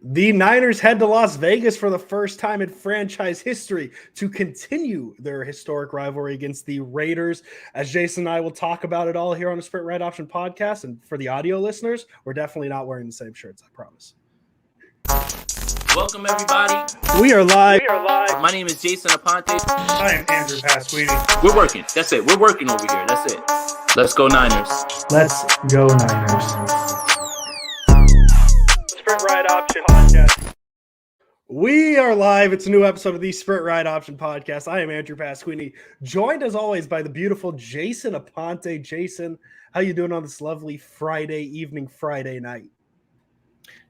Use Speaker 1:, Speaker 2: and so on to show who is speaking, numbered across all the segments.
Speaker 1: The Niners head to Las Vegas for the first time in franchise history to continue their historic rivalry against the Raiders. As Jason and I will talk about it all here on the Sprint Right Option podcast. And for the audio listeners, we're definitely not wearing the same shirts, I promise.
Speaker 2: Welcome, everybody.
Speaker 1: We are live.
Speaker 2: My name is Jason Aponte.
Speaker 3: I am Andrew Pasquini.
Speaker 2: We're working. That's it. We're working over here. That's it. Let's go Niners.
Speaker 3: Let's go Niners.
Speaker 1: Sprint Ride Option podcast. We are live. It's a new episode of the Sprint Ride Option podcast. I am Andrew Pasquini, joined as always by the beautiful Jason Aponte. Jason, how you doing on this lovely Friday evening, Friday night?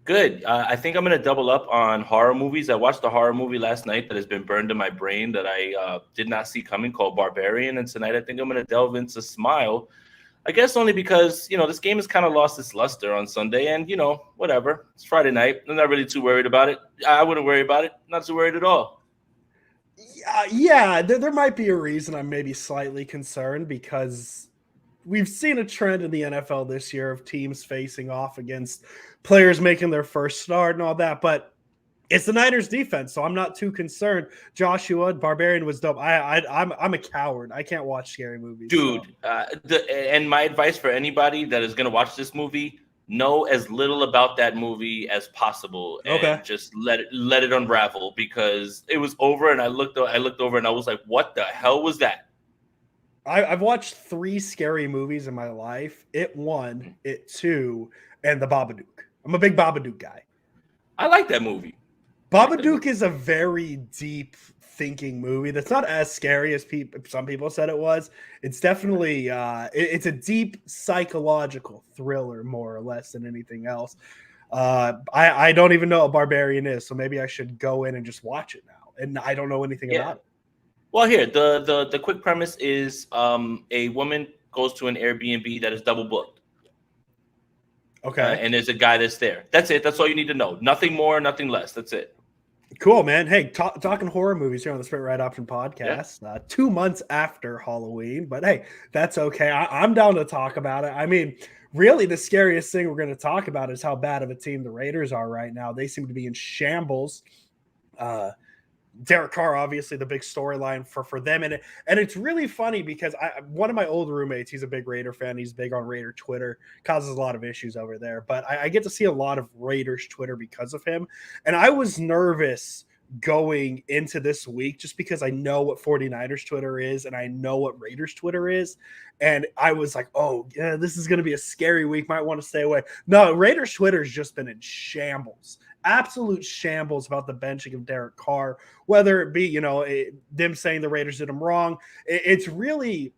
Speaker 2: Good. I think I'm going to double up on horror movies. I watched a horror movie last night that has been burned in my brain that I did not see coming, called Barbarian. And tonight I think I'm going to delve into Smile. I guess only because, this game has kind of lost its luster on Sunday. And, whatever. It's Friday night. I'm not really too worried about it. I wouldn't worry about it. Not too worried at all.
Speaker 1: Yeah, there might be a reason I'm maybe slightly concerned, because we've seen a trend in the NFL this year of teams facing off against players making their first start and all that. But it's the Niners defense, so I'm not too concerned. Joshua, Barbarian was dope. I'm a coward. I can't watch scary movies.
Speaker 2: Dude,
Speaker 1: so.
Speaker 2: And my advice for anybody that is going to watch this movie, know as little about that movie as possible, and just let it unravel, because it was over and I looked over and I was like, what the hell was that?
Speaker 1: I've watched 3 scary movies in my life. It 1, It 2, and The Babadook. I'm a big Babadook guy.
Speaker 2: I like that movie.
Speaker 1: Babadook is a very deep thinking movie that's not as scary as some people said it was. It's definitely it's a deep psychological thriller, more or less, than anything else. I don't even know what Barbarian is, so maybe I should go in and just watch it now. And I don't know anything about it.
Speaker 2: Well, here, the quick premise is a woman goes to an Airbnb that is double booked.
Speaker 1: Okay.
Speaker 2: And there's a guy that's there. That's it. That's all you need to know. Nothing more, nothing less. That's it.
Speaker 1: Cool, man. Hey, talking horror movies here on the Sprint Right Option podcast, 2 months after Halloween, but hey, that's okay. I'm down to talk about it. I mean, really, the scariest thing we're going to talk about is how bad of a team the Raiders are right now. They seem to be in shambles. Derek Carr, obviously the big storyline for them. And it's really funny because one of my old roommates, he's a big Raider fan. He's big on Raider Twitter, causes a lot of issues over there. But I get to see a lot of Raiders Twitter because of him. And I was nervous going into this week just because I know what 49ers Twitter is and I know what Raiders Twitter is. And I was like, oh, yeah, this is going to be a scary week. Might want to stay away. No, Raiders Twitter has just been in shambles. Absolute shambles about the benching of Derek Carr, whether it be, them saying the Raiders did him wrong. It's really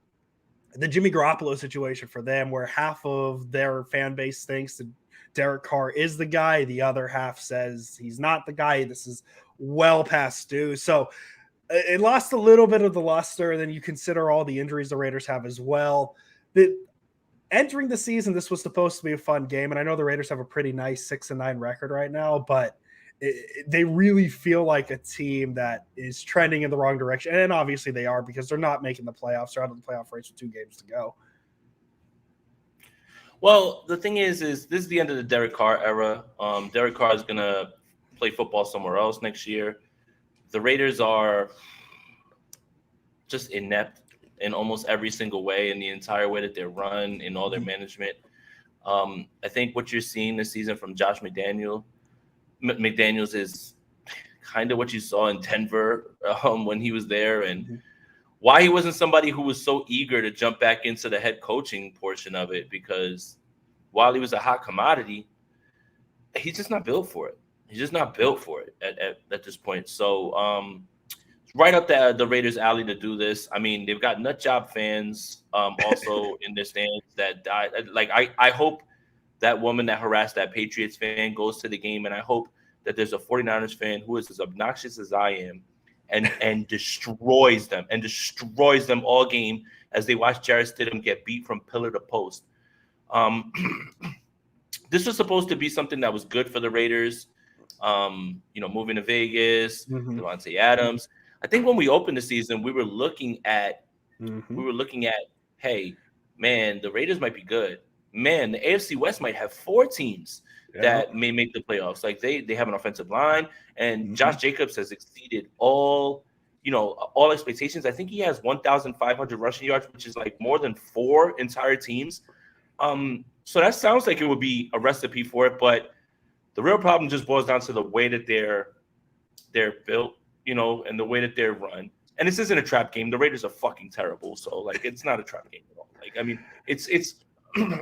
Speaker 1: the Jimmy Garoppolo situation for them, where half of their fan base thinks that Derek Carr is the guy. The other half says he's not the guy. This is well past due. So it lost a little bit of the luster. And then you consider all the injuries the Raiders have as well. Entering the season, this was supposed to be a fun game, and I know the Raiders have a pretty nice 6-9 record right now, but they really feel like a team that is trending in the wrong direction, and obviously they are, because they're not making the playoffs. They're out of the playoff race with 2 games to go.
Speaker 2: Well, the thing is this is the end of the Derek Carr era. Derek Carr is going to play football somewhere else next year. The Raiders are just inept in almost every single way, in the entire way that they're run, in all their management. I think what you're seeing this season from Josh McDaniels is kind of what you saw in Denver when he was there, and why he wasn't somebody who was so eager to jump back into the head coaching portion of it, because while he was a hot commodity, he's just not built for it. He's just not built for it at this point. So, right up the Raiders' alley to do this. I mean, they've got nut job fans also in their stands that I hope that woman that harassed that Patriots fan goes to the game, and I hope that there's a 49ers fan who is as obnoxious as I am and destroys them all game as they watch Jarrett Stidham get beat from pillar to post. This was supposed to be something that was good for the Raiders. Moving to Vegas, Devontae Adams. I think when we opened the season, we were looking at, hey, man, the Raiders might be good. Man, the AFC West might have 4 teams that may make the playoffs. Like they have an offensive line, and Josh Jacobs has exceeded all expectations. I think he has 1,500 rushing yards, which is like more than 4 entire teams. So that sounds like it would be a recipe for it, but the real problem just boils down to the way that they're built, and the way that they're run. And this isn't a trap game. The Raiders are fucking terrible. So like, it's not a trap game at all. Like, I mean, it's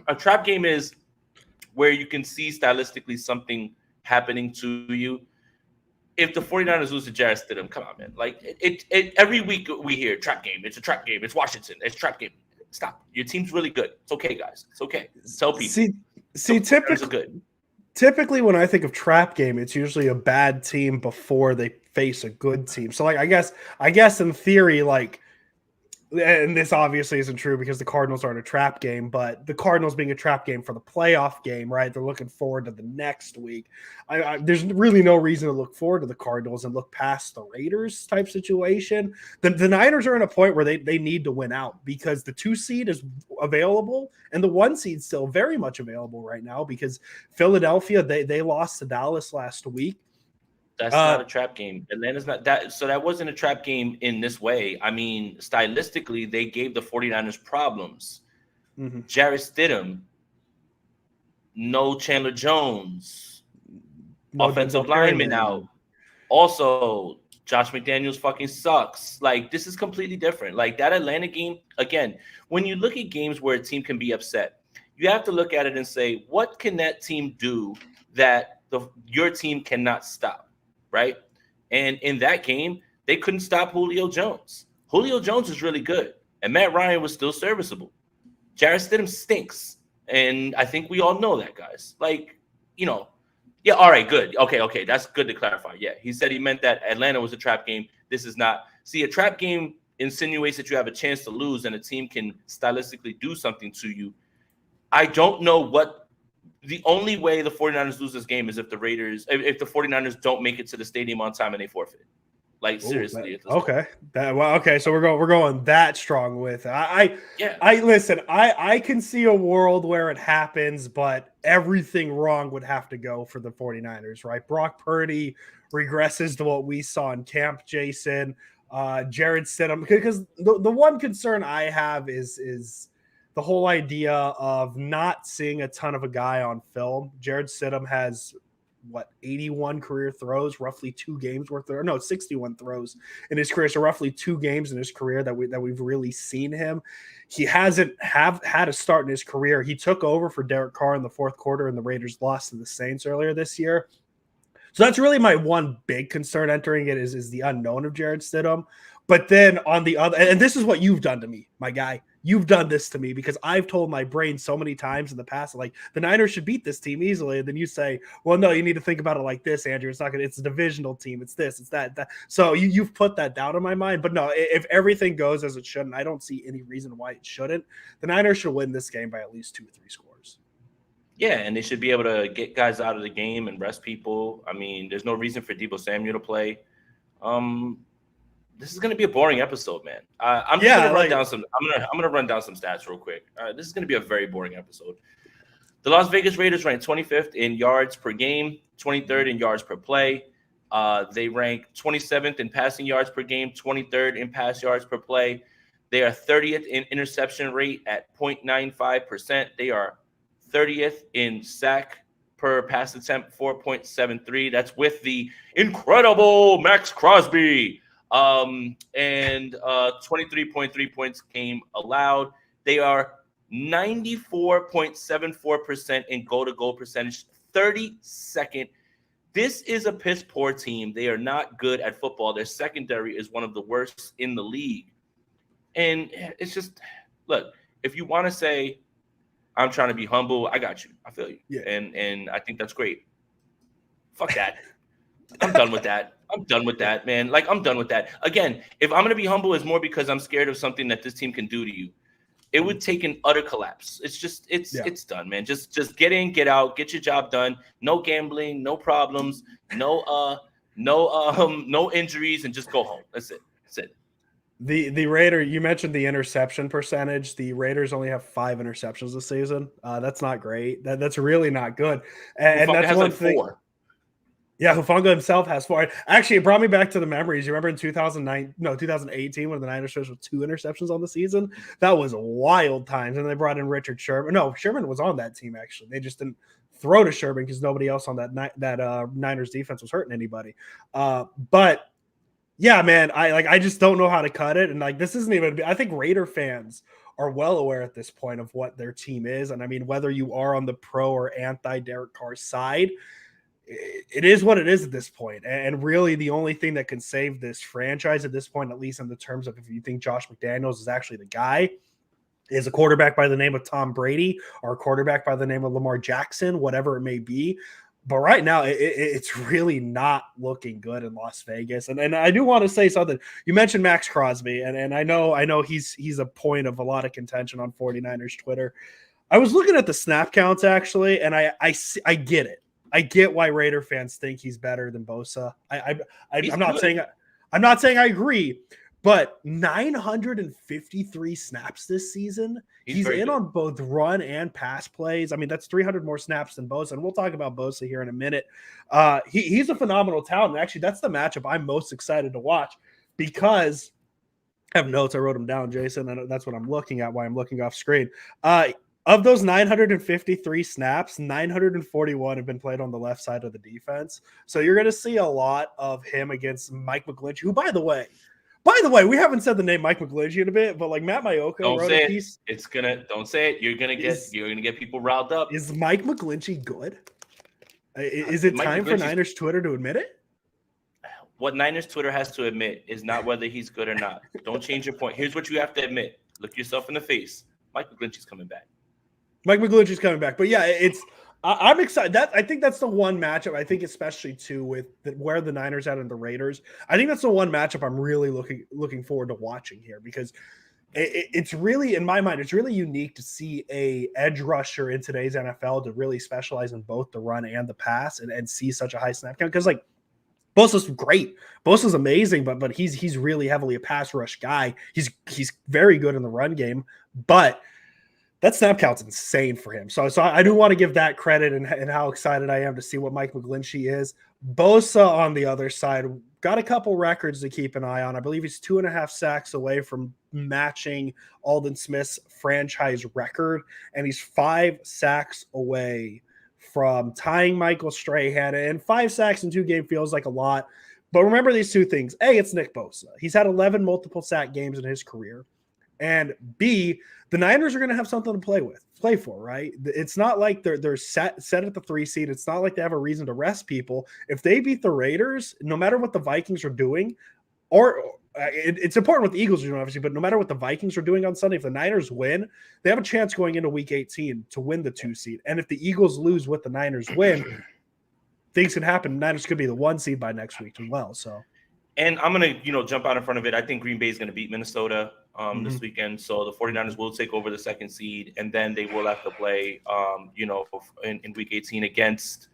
Speaker 2: a trap game is where you can see stylistically something happening to you. If the 49ers lose to Jarrett Stidham, come on, man. Like it every week we hear trap game. It's a trap game. It's Washington. It's a trap game. Stop. Your team's really good. It's okay, guys. It's okay. Tell people.
Speaker 1: Typically when I think of trap game, it's usually a bad team before they face a good team. So like I guess in theory, like, and this obviously isn't true because the Cardinals aren't a trap game, but the Cardinals being a trap game for the playoff game, right? They're looking forward to the next week. There's really no reason to look forward to the Cardinals and look past the Raiders type situation. The Niners are in a point where they need to win out because the 2 seed is available and the 1 seed is still very much available right now because Philadelphia, they lost to Dallas last week.
Speaker 2: That's not a trap game. Atlanta's not that. So that wasn't a trap game in this way. I mean, stylistically, they gave the 49ers problems. Jarrett Stidham, no Chandler Jones, offensive lineman out. Also, Josh McDaniels fucking sucks. Like, this is completely different. Like, that Atlanta game, again, when you look at games where a team can be upset, you have to look at it and say, what can that team do that your team cannot stop? Right. And in that game, they couldn't stop Julio Jones. Julio Jones is really good. And Matt Ryan was still serviceable. Jarrett Stidham stinks. And I think we all know that, guys. Like, yeah, all right, good. Okay. That's good to clarify. Yeah, he said he meant that Atlanta was a trap game. This is not. See, a trap game insinuates that you have a chance to lose and a team can stylistically do something to you. I don't know what. The only way the 49ers lose this game is if the 49ers don't make it to the stadium on time and they forfeit. Like, seriously.
Speaker 1: Okay. So we're going that strong with it. Listen, I can see a world where it happens, but everything wrong would have to go for the 49ers, right? Brock Purdy regresses to what we saw in camp, Jason. Jarrett Stidham, because the one concern I have is the whole idea of not seeing a ton of a guy on film. Jarrett Stidham has 81 career throws, roughly 2 games worth of, no, 61 throws in his career. So roughly 2 games in his career that we've really seen him. He hasn't had a start in his career. He took over for Derek Carr in the 4th quarter and the Raiders lost to the Saints earlier this year. So that's really my one big concern entering it is the unknown of Jarrett Stidham. But then on the other, and this is what you've done to me, my guy. You've done this to me because I've told my brain so many times in the past, like the Niners should beat this team easily. And then you say, well, no, you need to think about it like this, Andrew. It's a divisional team. It's this, it's that. So you've put that down in my mind. But no, if everything goes as it should, and I don't see any reason why it shouldn't, the Niners should win this game by at least 2 or 3 scores.
Speaker 2: Yeah, and they should be able to get guys out of the game and rest people. I mean, there's no reason for Deebo Samuel to play. This is going to be a boring episode, man. I'm gonna run down some stats real quick. This is going to be a very boring episode. The Las Vegas Raiders rank 25th in yards per game, 23rd in yards per play. They rank 27th in passing yards per game, 23rd in pass yards per play. They are 30th in interception rate at 0.95%. They are 30th in sack per pass attempt, 4.73. That's with the incredible Max Crosby. And 23.3 points game allowed. They are 94.74% in goal-to-goal percentage, 32nd. This is a piss poor team. They are not good at football. Their secondary is one of the worst in the league. And it's just, look, if you want to say, I'm trying to be humble, I got you. I feel you. Yeah. And I think that's great. Fuck that. I'm done with that. Man. Like, I'm done with that. Again, if I'm going to be humble, it's more because I'm scared of something that this team can do to you. It would take an utter collapse. It's done, man. Just get in, get out, get your job done. No gambling, no problems, no injuries, and just go home. That's it.
Speaker 1: The Raider, you mentioned the interception percentage. The Raiders only have 5 interceptions this season. That's not great. That's really not good. And
Speaker 2: Hufanga
Speaker 1: that's
Speaker 2: has
Speaker 1: one
Speaker 2: like
Speaker 1: thing.
Speaker 2: 4.
Speaker 1: Yeah, Hufanga himself has 4. Actually, it brought me back to the memories. You remember in 2018 when the Niners finished with 2 interceptions on the season? That was wild times. And they brought in Richard Sherman. No, Sherman was on that team actually. They just didn't throw to Sherman because nobody else on that Niners defense was hurting anybody. But yeah, man, I just don't know how to cut it. And like this isn't even. I think Raider fans are well aware at this point of what their team is. And I mean, whether you are on the pro or anti Derek Carr side, it is what it is at this point. And really the only thing that can save this franchise at this point, at least in the terms of if you think Josh McDaniels is actually the guy, is a quarterback by the name of Tom Brady or a quarterback by the name of Lamar Jackson, whatever it may be. But right now, it's really not looking good in Las Vegas. And I do want to say something. You mentioned Max Crosby, and I know he's a point of a lot of contention on 49ers Twitter. I was looking at the snap counts, actually, and I get it. I get why Raider fans think he's better than Bosa. I'm not saying I agree, but 953 snaps this season. He's in on both run and pass plays. I mean, that's 300 more snaps than Bosa, and we'll talk about Bosa here in a minute. He's a phenomenal talent. And actually, that's the matchup I'm most excited to watch because I have notes. I wrote them down, Jason, and that's what I'm looking at while I'm looking off screen. Of those 953 snaps, 941 have been played on the left side of the defense. So you're going to see a lot of him against Mike McGlinchey, who, by the way, we haven't said the name Mike McGlinchey in a bit, but like Matt Maiocco wrote a piece.
Speaker 2: Don't say it. You're gonna get people riled up.
Speaker 1: Is Mike McGlinchey good? Is it time for Niners Twitter to admit it?
Speaker 2: What Niners Twitter has to admit is not whether he's good or not. Don't change your point. Here's what you have to admit. Look yourself in the face. Mike McGlinchey's coming back. But yeah, I'm excited. I think that's the one matchup. I think especially too with where the Niners at and the Raiders. I think that's the one matchup I'm really looking forward to watching here because it's really, in my mind, it's really unique to see a edge rusher in today's NFL to really specialize in both the run and the pass and see such a high snap count because like Bosa's great. Bosa's amazing, but he's really heavily a pass rush guy. He's very good in the run game, but that snap count's insane for him. So I do want to give that credit and how excited I am to see what Mike McGlinchey is. Bosa on the other side got a couple records to keep an eye on. I believe he's 2.5 sacks away from matching Aldon Smith's franchise record, and he's 5 sacks away from tying Michael Strahan. And 5 sacks in 2 games feels like a lot. But remember these 2 things. A, it's Nick Bosa. He's had 11 multiple sack games in his career. And B, the Niners are going to have something to play for, right? It's not like they're set at the 3 seed. It's not like they have a reason to rest people. If they beat the Raiders, no matter what the Vikings are doing, it's important what the Eagles are doing, obviously, but no matter what the Vikings are doing on Sunday, if the Niners win, they have a chance going into Week 18 to win the 2 seed. And if the Eagles lose what the Niners win, things can happen. Niners could be the 1 seed by next week as well. So. And I'm going to, jump out in front of it. I think Green Bay is going to beat Minnesota this weekend. So the 49ers will take over the 2nd seed, and then they will have to play, in Week 18 against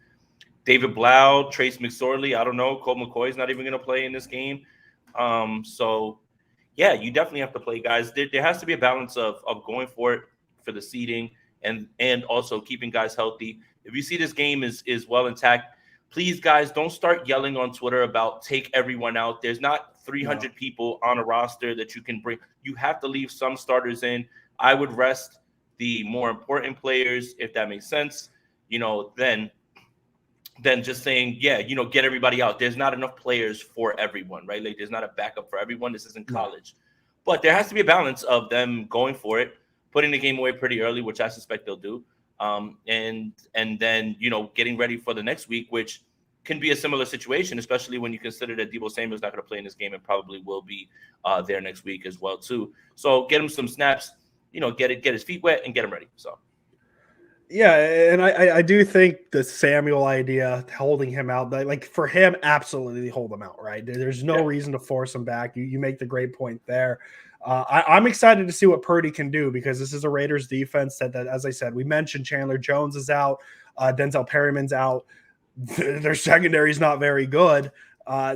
Speaker 2: David Blau, Trace McSorley. I don't know. Colt McCoy is not even going to play in this game. So, yeah, you definitely have to play, guys. There has to be a balance of going for it for the seeding and also keeping guys healthy. If you see this game is well intact, please, guys, don't start yelling on Twitter about take everyone out. There's not 300 people on a roster that you can bring. You have to leave some starters in. I would rest the more important players, if that makes sense, then just saying, get everybody out. There's not enough players for everyone, right? Like there's not a backup for everyone. This isn't college. But there has to be a balance of them going for it, putting the game away pretty early, which I suspect they'll do. And then, getting ready for the next week, which can be a similar situation, especially when you consider that Deebo Samuel's not going to play in this game and probably will be there next week as well, too. So get him some snaps, get his feet wet and get him ready. So.
Speaker 1: Yeah, and I do think the Samuel idea, holding him out, like for him, absolutely hold him out, right? There's no reason to force him back. You make the great point there. I'm excited to see what Purdy can do because this is a Raiders defense that, as I said, we mentioned Chandler Jones is out, Denzel Perryman's out. Their secondary is not very good.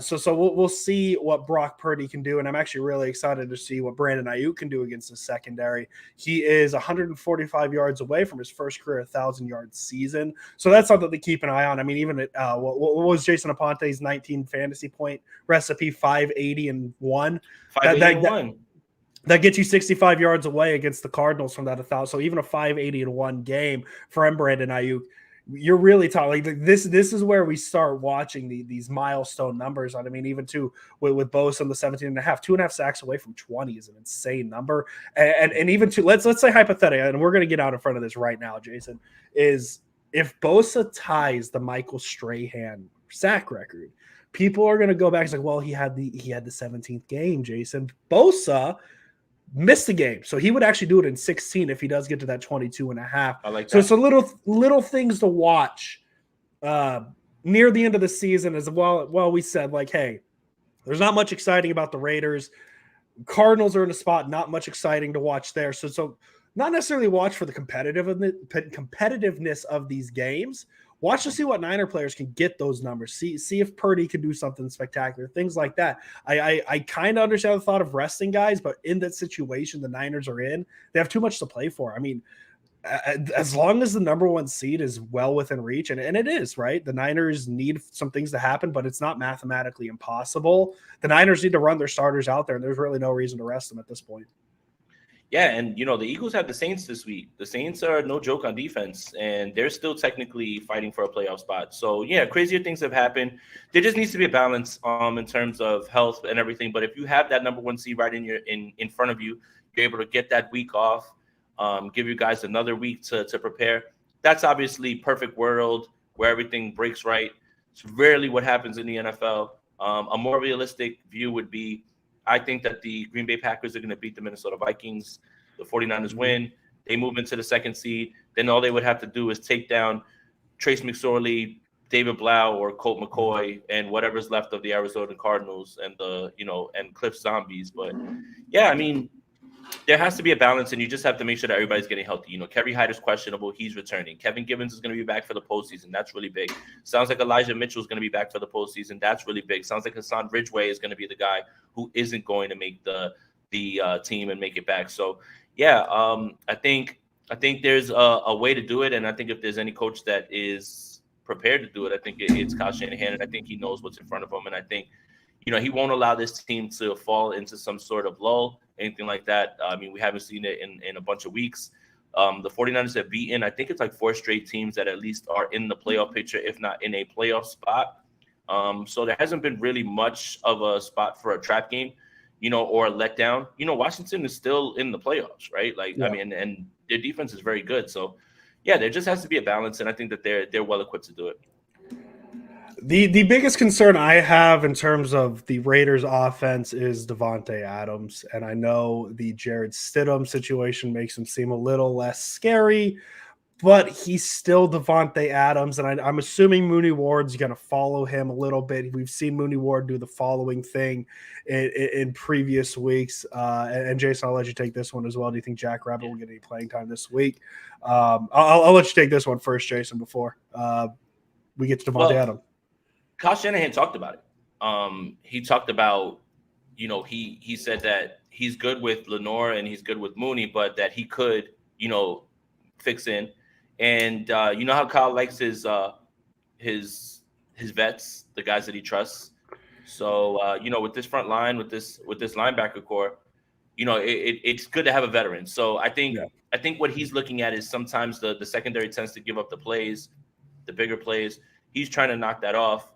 Speaker 1: So we'll see what Brock Purdy can do, and I'm actually really excited to see what Brandon Ayuk can do against the secondary. He is 145 yards away from his first career 1,000-yard season, so that's something to keep an eye on. I mean, even what was Jason Aponte's 19 fantasy point recipe? 580 and 1.
Speaker 2: 580 and 1.
Speaker 1: That gets you 65 yards away against the Cardinals from that 1,000. So even a 580 and 1 game from Brandon Ayuk, you're really talking like this. This is where we start watching these milestone numbers. I mean, even too with Bosa and the 17 and a half, 2.5 sacks away from 20 is an insane number. And even to let's say hypothetically, and we're going to get out in front of this right now, Jason, is if Bosa ties the Michael Strahan sack record, people are going to go back and say, well, he had the 17th game, Jason. Bosa missed the game, so he would actually do it in 16 if he does get to that 22 and a half.
Speaker 2: I like that.
Speaker 1: So it's a little things to watch near the end of the season as well. Well, we said like, hey, there's not much exciting about the Raiders. Cardinals are in a spot, not much exciting to watch there. So not necessarily watch for the competitiveness of these games. Watch to see what Niner players can get those numbers. See if Purdy can do something spectacular, things like that. I kind of understand the thought of resting guys, but in that situation the Niners are in, they have too much to play for. I mean, as long as the number 1 seed is well within reach, and it is, right? The Niners need some things to happen, but it's not mathematically impossible. The Niners need to run their starters out there, and there's really no reason to rest them at this point.
Speaker 2: Yeah, and the Eagles have the Saints this week. The Saints are no joke on defense, and they're still technically fighting for a playoff spot. So yeah, crazier things have happened. There just needs to be a balance in terms of health and everything. But if you have that number 1 seed right in front of you, you're able to get that week off, give you guys another week to prepare. That's obviously perfect world where everything breaks right. It's rarely what happens in the NFL. A more realistic view would be, I think that the Green Bay Packers are going to beat the Minnesota Vikings. The 49ers win. They move into the 2nd seed. Then all they would have to do is take down Trace McSorley, David Blau, or Colt McCoy, and whatever's left of the Arizona Cardinals and and Cliff Zombies. But yeah, I mean, there has to be a balance, and you just have to make sure that everybody's getting healthy. Kerry Hyder's questionable. He's returning. Kevin Givens is going to be back for the postseason. That's really big. Sounds like Elijah Mitchell is going to be back for the postseason. That's really big. Sounds like Hassan Ridgeway is going to be the guy who isn't going to make the team and make it back. So, yeah, I think there's a way to do it, and I think if there's any coach that is prepared to do it, I think it's Kyle Shanahan, and I think he knows what's in front of him, and I think he won't allow this team to fall into some sort of lull, anything like that. I mean, we haven't seen it in a bunch of weeks. The 49ers have beaten, I think it's like 4 straight teams that at least are in the playoff picture, if not in a playoff spot. So there hasn't been really much of a spot for a trap game, or a letdown. Washington is still in the playoffs, right? Like, yeah. I mean, and their defense is very good. So, yeah, there just has to be a balance, and I think that they're well equipped to do it.
Speaker 1: The biggest concern I have in terms of the Raiders offense is Davante Adams. And I know the Jared Stidham situation makes him seem a little less scary, but he's still Davante Adams. And I'm assuming Mooney Ward's going to follow him a little bit. We've seen Mooney Ward do the following thing in previous weeks. And Jason, I'll let you take this one as well. Do you think Jack Rabbit will get any playing time this week? I'll let you take this one first, Jason, before we get to Davante Adams.
Speaker 2: Kyle Shanahan talked about it. He talked about, he said that he's good with Lenore and he's good with Mooney, but that he could, fix in. And you know how Kyle likes his vets, the guys that he trusts. So with this front line, with this linebacker core, it's good to have a veteran. So I think what he's looking at is sometimes the secondary tends to give up the plays, the bigger plays. He's trying to knock that off.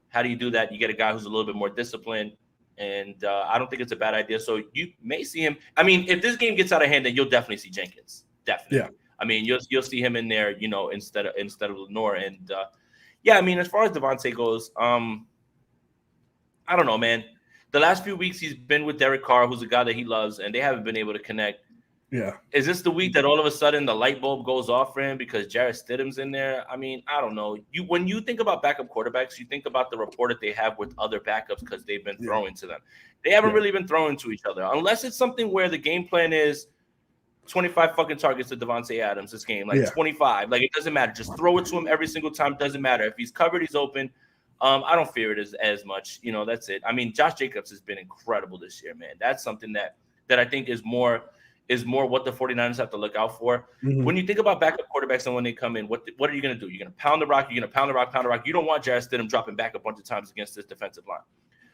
Speaker 2: How do you do that? You get a guy who's a little bit more disciplined, and I don't think it's a bad idea. So you may see him. I mean, if this game gets out of hand, then you'll definitely see Jenkins. Definitely. Yeah. I mean, you'll see him in there, instead of Lenore. And I mean, as far as Davante goes, I don't know, man. The last few weeks he's been with Derek Carr, who's a guy that he loves, and they haven't been able to connect. Yeah. Is this the week that all of a sudden the light bulb goes off for him because Jarrett Stidham's in there? I mean, I don't know. When you think about backup quarterbacks, you think about the rapport that they have with other backups because they've been throwing to them. They haven't really been throwing to each other unless it's something where the game plan is 25 fucking targets to Davante Adams this game, 25. Like, it doesn't matter. Just throw it to him every single time. Doesn't matter. If he's covered, he's open. I don't fear it as much. That's it. I mean, Josh Jacobs has been incredible this year, man. That's something that I think is more what the 49ers have to look out for.
Speaker 1: Mhm.
Speaker 2: When you think about backup quarterbacks and when they come in, what are you going to do? You're going to pound the rock. You're going to pound the rock. You don't want Jarrett Stidham dropping back a bunch of times against this defensive line.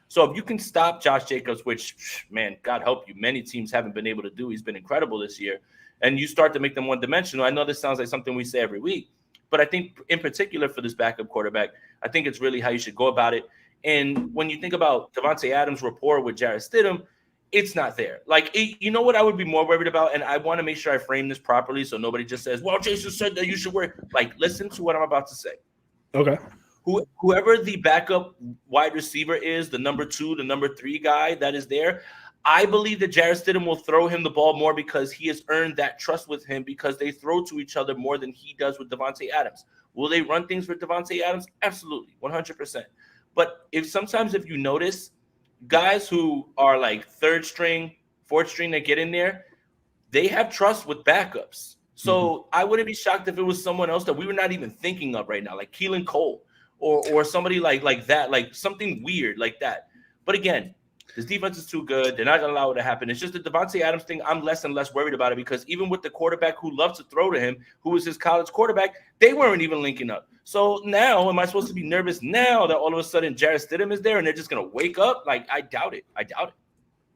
Speaker 2: So if you can stop Josh Jacobs, which, man, God help you, many teams haven't been able to do. He's been incredible this year. And you start to make them one-dimensional. I know this sounds like something we say every week, but I think in particular for this backup quarterback, I think it's really how you should go about it. And when you think about Davante Adams' rapport with Jarrett Stidham, it's not there. Like, you know what I would be more worried about? And I want to make sure I frame this properly so nobody just says, well, Jason said that you should worry. Like, listen to what I'm about to say.
Speaker 1: Okay.
Speaker 2: Whoever the backup wide receiver is, the number 2, the number 3 guy that is there, I believe that Jarrett Stidham will throw him the ball more because he has earned that trust with him because they throw to each other more than he does with Davante Adams. Will they run things for Davante Adams? Absolutely, 100%. But if you notice, guys who are like 3rd string, 4th string that get in there, they have trust with backups. So I wouldn't be shocked if it was someone else that we were not even thinking of right now, like Keelan Cole or somebody like that, like something weird like that. But again, this defense is too good. They're not going to allow it to happen. It's just the Davante Adams thing. I'm less and less worried about it because even with the quarterback who loves to throw to him, who was his college quarterback, they weren't even linking up. So now, am I supposed to be nervous now that all of a sudden Jarrett Stidham is there and they're just going to wake up? Like, I doubt it.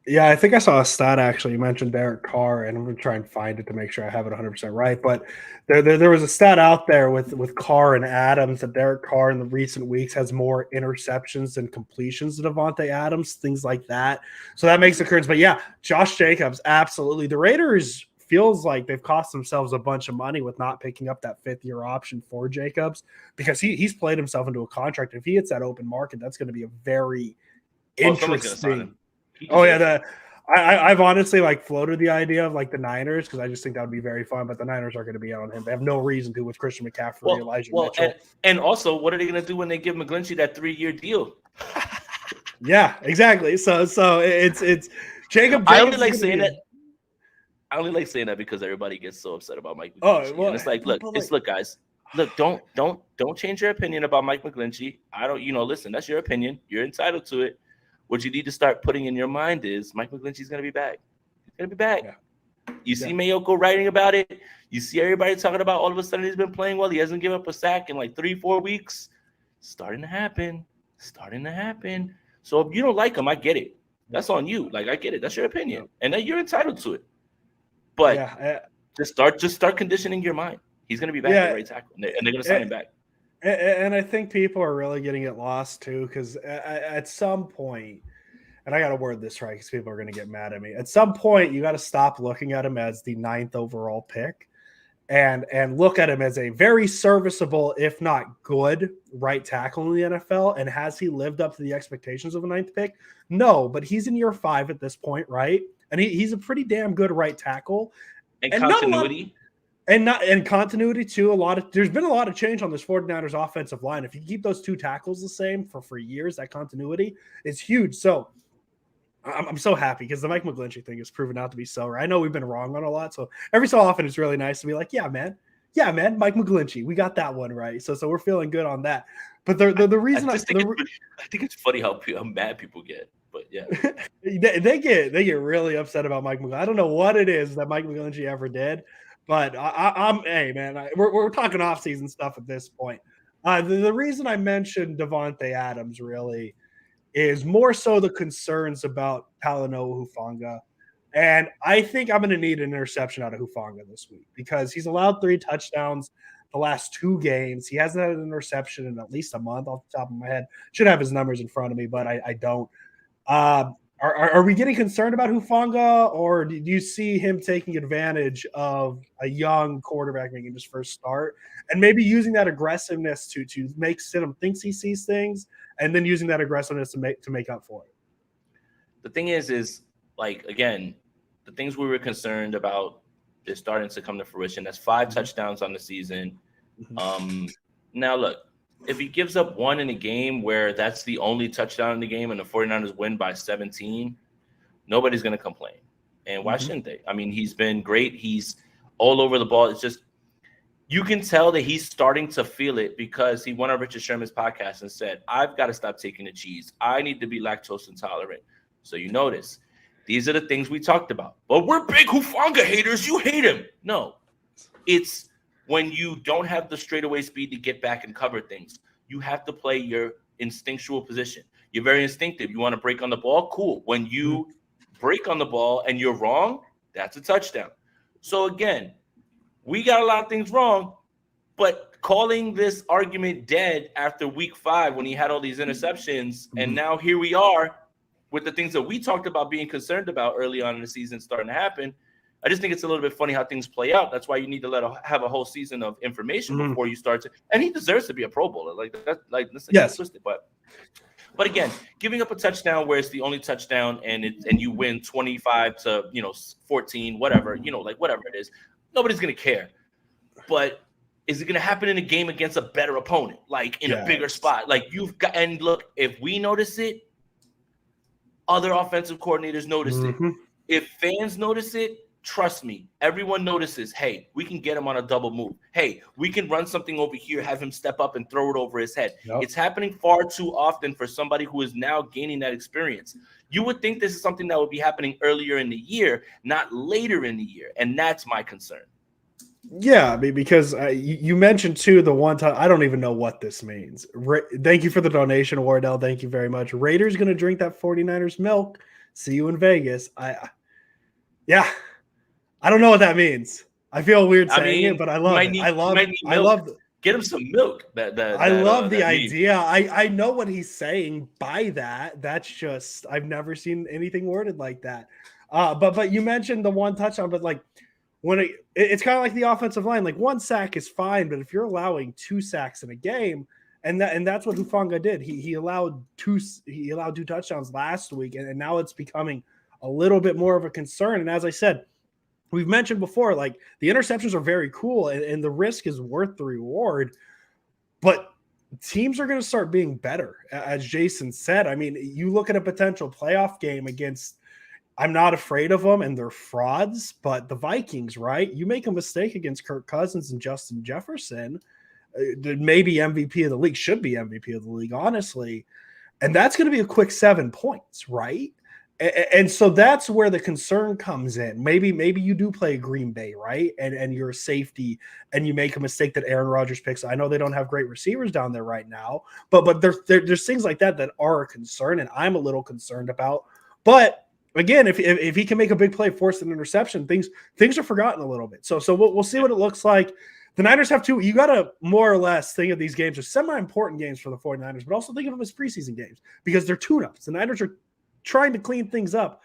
Speaker 1: Yeah, I think I saw a stat actually. You mentioned Derek Carr, and I'm going to try and find it to make sure I have it 100% right. But there was a stat out there with Carr and Adams that Derek Carr in the recent weeks has more interceptions than completions than Davante Adams, things like that. So that makes a difference. But yeah, Josh Jacobs, absolutely. The Raiders feels like they've cost themselves a bunch of money with not picking up that 5th-year option for Jacobs because he's played himself into a contract. If he hits that open market, that's going to be a very interesting. Oh yeah, I've honestly like floated the idea of like the Niners because I just think that would be very fun. But the Niners are going to be on him. They have no reason to with Christian McCaffrey, Elijah Mitchell.
Speaker 2: And also, what are they going to do when they give McGlinchey that 3-year deal?
Speaker 1: Yeah, exactly. So it's Jacob.
Speaker 2: I only like saying that. I only like saying that because everybody gets so upset about Mike McGlinchey. And it's like, look, guys, look, don't change your opinion about Mike McGlinchey. Listen, that's your opinion. You're entitled to it. What you need to start putting in your mind is Mike McGlinchey's going to be back. He's going to be back. Yeah. You see Mayoko writing about it. You see everybody talking about all of a sudden he's been playing well. He hasn't given up a sack in like 3-4 weeks. Starting to happen. So if you don't like him, I get it. That's on you. Like, I get it. That's your opinion. And then you're entitled to it. But just start conditioning your mind. He's going to be back at right tackle. And they're going to sign him back.
Speaker 1: And I think people are really getting it lost too, because at some point, and I got to word this right because people are going to get mad at me. At some point, you got to stop looking at him as the 9th overall pick, and look at him as a very serviceable, if not good, right tackle in the NFL. And has he lived up to the expectations of a 9th pick? No, but he's in year 5 at this point, right? And he's a pretty damn good right tackle.
Speaker 2: And continuity.
Speaker 1: And continuity too. There's been a lot of change on this 49ers offensive line. If you keep those 2 tackles the same for years, that continuity is huge. So I'm so happy because the Mike McGlinchey thing has proven out to be so right. I know we've been wrong on a lot. So every so often it's really nice to be like, yeah, man, Mike McGlinchey, we got that one right. So we're feeling good on that. But the reason I
Speaker 2: think it's funny how mad people get. But yeah,
Speaker 1: they get really upset about Mike McGlinchey. I don't know what it is that Mike McGlinchey ever did. But hey, man, we're talking off-season stuff at this point. The reason I mentioned Davante Adams really is more so the concerns about Talanoa Hufanga. And I think I'm going to need an interception out of Hufanga this week because he's allowed 3 touchdowns the last 2 games. He hasn't had an interception in at least a month off the top of my head. Should have his numbers in front of me, but I don't. Are we getting concerned about Hufanga, or do you see him taking advantage of a young quarterback making his first start and maybe using that aggressiveness to make Stidham thinks he sees things and then using that aggressiveness to make up for it?
Speaker 2: The thing is like, again, the things we were concerned about is starting to come to fruition. That's 5 touchdowns on the season. Now, look, if he gives up 1 in a game where that's the only touchdown in the game and the 49ers win by 17, nobody's going to complain. And why shouldn't they? I mean, he's been great. He's all over the ball. It's just You can tell that he's starting to feel it because he went on Richard Sherman's podcast and said, I've got to stop taking the cheese. I need to be lactose intolerant. So you notice, these are the things we talked about. But we're big Hufanga haters. You hate him. No, it's when you don't have the straightaway speed to get back and cover things. You have to play your instinctual position. You're very instinctive. You want to break on the ball? Cool. When you break on the ball and you're wrong, that's a touchdown. So again, we got a lot of things wrong, but calling this argument dead after week 5 when he had all these interceptions, and now here we are with the things that we talked about being concerned about early on in the season starting to happen. I just think it's a little bit funny how things play out. That's why you need to have a whole season of information before you start to. And he deserves to be a Pro Bowler. Like that. Like listen,
Speaker 1: yes.
Speaker 2: Twisted, but again, giving up a touchdown where it's the only touchdown and you win 25 to 14, whatever whatever it is. Nobody's going to care. But is it going to happen in a game against a better opponent, like in a bigger spot? Like you've got, and look, if we notice it, other offensive coordinators notice it. If fans notice it, trust me, everyone notices, hey, we can get him on a double move. Hey, we can run something over here, have him step up and throw it over his head. Yep. It's happening far too often for somebody who is now gaining that experience. You would think this is something that would be happening earlier in the year, not later in the year. And that's my concern.
Speaker 1: Yeah, because you mentioned too the one time. I don't even know what this means. Thank you for the donation, Wardell. Thank you very much. Raiders going to drink that 49ers milk. See you in Vegas. I don't know what that means. I feel weird saying it, but I love it. I love
Speaker 2: get him some milk.
Speaker 1: I love the idea. I know what he's saying by that. That's just I've never seen anything worded like that. But you mentioned the one touchdown, but like when it's kind of like the offensive line. Like 1 sack is fine, but if you're allowing 2 sacks in a game, and that's what Hufanga did. He allowed two touchdowns last week, and now it's becoming a little bit more of a concern. And as I said, we've mentioned before, like the interceptions are very cool and the risk is worth the reward, but teams are going to start being better. As Jason said, I mean, you look at a potential playoff game against, I'm not afraid of them and they're frauds, but the Vikings, right? You make a mistake against Kirk Cousins and Justin Jefferson, maybe MVP of the league, should be MVP of the league, honestly. And that's going to be a quick 7 points, right? And so that's where the concern comes in. Maybe you do play Green Bay, right? And you're a safety and you make a mistake that Aaron Rodgers picks. I know they don't have great receivers down there right now, but there's things like that are a concern, and I'm a little concerned about. But again, if he can make a big play, force an interception, things are forgotten a little bit. So we'll see what it looks like. The Niners have two. You got to more or less think of these games as semi-important games for the 49ers, but also think of them as preseason games because they're tune-ups. The Niners are trying to clean things up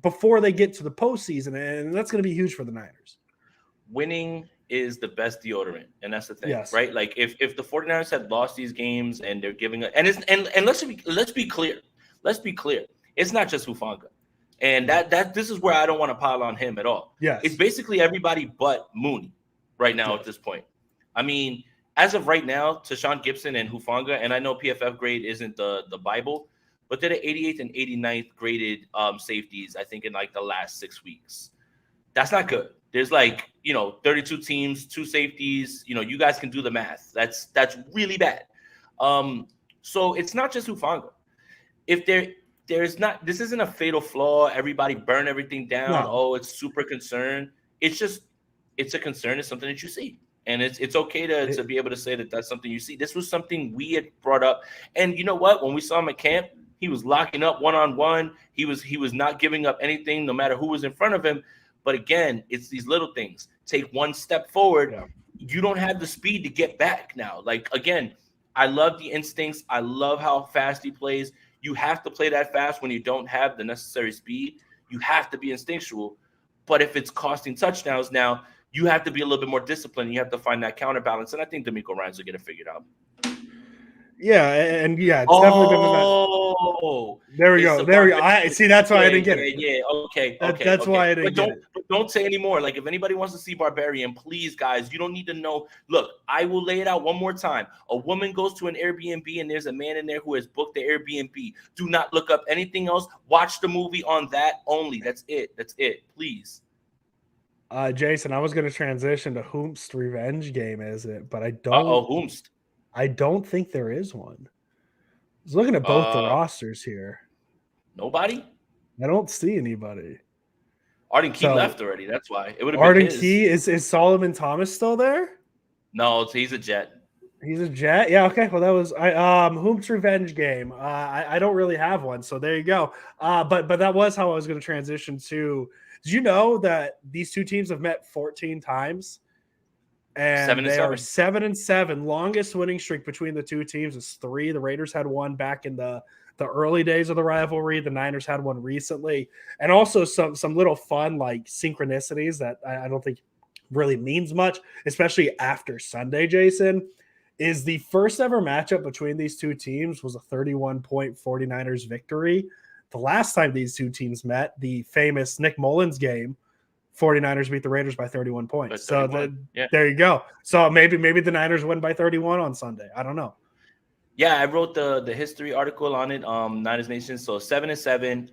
Speaker 1: before they get to the postseason, and that's going to be huge for the Niners.
Speaker 2: Winning is the best deodorant, and that's the thing, right? Like if the 49ers had lost these games and they're giving it, and let's be clear, it's not just Hufanga, and that this is where I don't want to pile on him at all.
Speaker 1: Yes,
Speaker 2: it's basically everybody but Mooney right now at this point. I mean, as of right now, Tashawn Gibson and Hufanga, and I know PFF grade isn't the Bible, but they're the 88th and 89th graded safeties, I think, in like the last 6 weeks. That's not good. There's 32 teams, 2 safeties. You guys can do the math. That's really bad. So it's not just Hufanga. If there's not, this isn't a fatal flaw. Everybody burn everything down. No. Oh, it's super concern. It's a concern. It's something that you see. And it's okay to be able to say that that's something you see. This was something we had brought up. And you know what? When we saw him at camp, he was locking up one-on-one. He was not giving up anything, no matter who was in front of him. But again, it's these little things. Take one step forward. Yeah. You don't have the speed to get back now. Like, again, I love the instincts. I love how fast he plays. You have to play that fast when you don't have the necessary speed. You have to be instinctual. But if it's costing touchdowns now, you have to be a little bit more disciplined. You have to find that counterbalance. And I think D'Amico Ryans will get it figured out.
Speaker 1: Yeah, and it's definitely been that. There we go. I see. That's why I didn't get it.
Speaker 2: Yeah. Okay.
Speaker 1: That's why I didn't get it.
Speaker 2: But don't say anymore. Like, if anybody wants to see Barbarian, please, guys, you don't need to know. Look, I will lay it out one more time. A woman goes to an Airbnb and there's a man in there who has booked the Airbnb. Do not look up anything else. Watch the movie on that only. That's it. Please.
Speaker 1: Jason, I was going to transition to Hoomst Revenge Game, is it? But
Speaker 2: Whomst?
Speaker 1: I don't think there is one. I was looking at both the rosters here.
Speaker 2: Nobody?
Speaker 1: I don't see anybody.
Speaker 2: Arden Key left already. That's why. It would have been
Speaker 1: Arden
Speaker 2: his.
Speaker 1: Key, is Solomon Thomas still there?
Speaker 2: No, he's a Jet.
Speaker 1: He's a Jet? Yeah, okay. Well, that was Hoom's Revenge Game. I don't really have one, so there you go. But that was how I was going to transition to. Did you know that these two teams have met 14 times? And they are 7-7. Longest winning streak between the two teams is 3. The Raiders had one back in the early days of the rivalry. The Niners had one recently. And also some little fun like synchronicities that I don't think really means much, especially after Sunday, Jason, is the first ever matchup between these two teams was a 31-point 49ers victory. The last time these two teams met, the famous Nick Mullins game, 49ers beat the Raiders by 31 points. So there you go. So maybe the Niners win by 31 on Sunday. I don't know.
Speaker 2: Yeah, I wrote the history article on it, Niners Nation. So 7-7.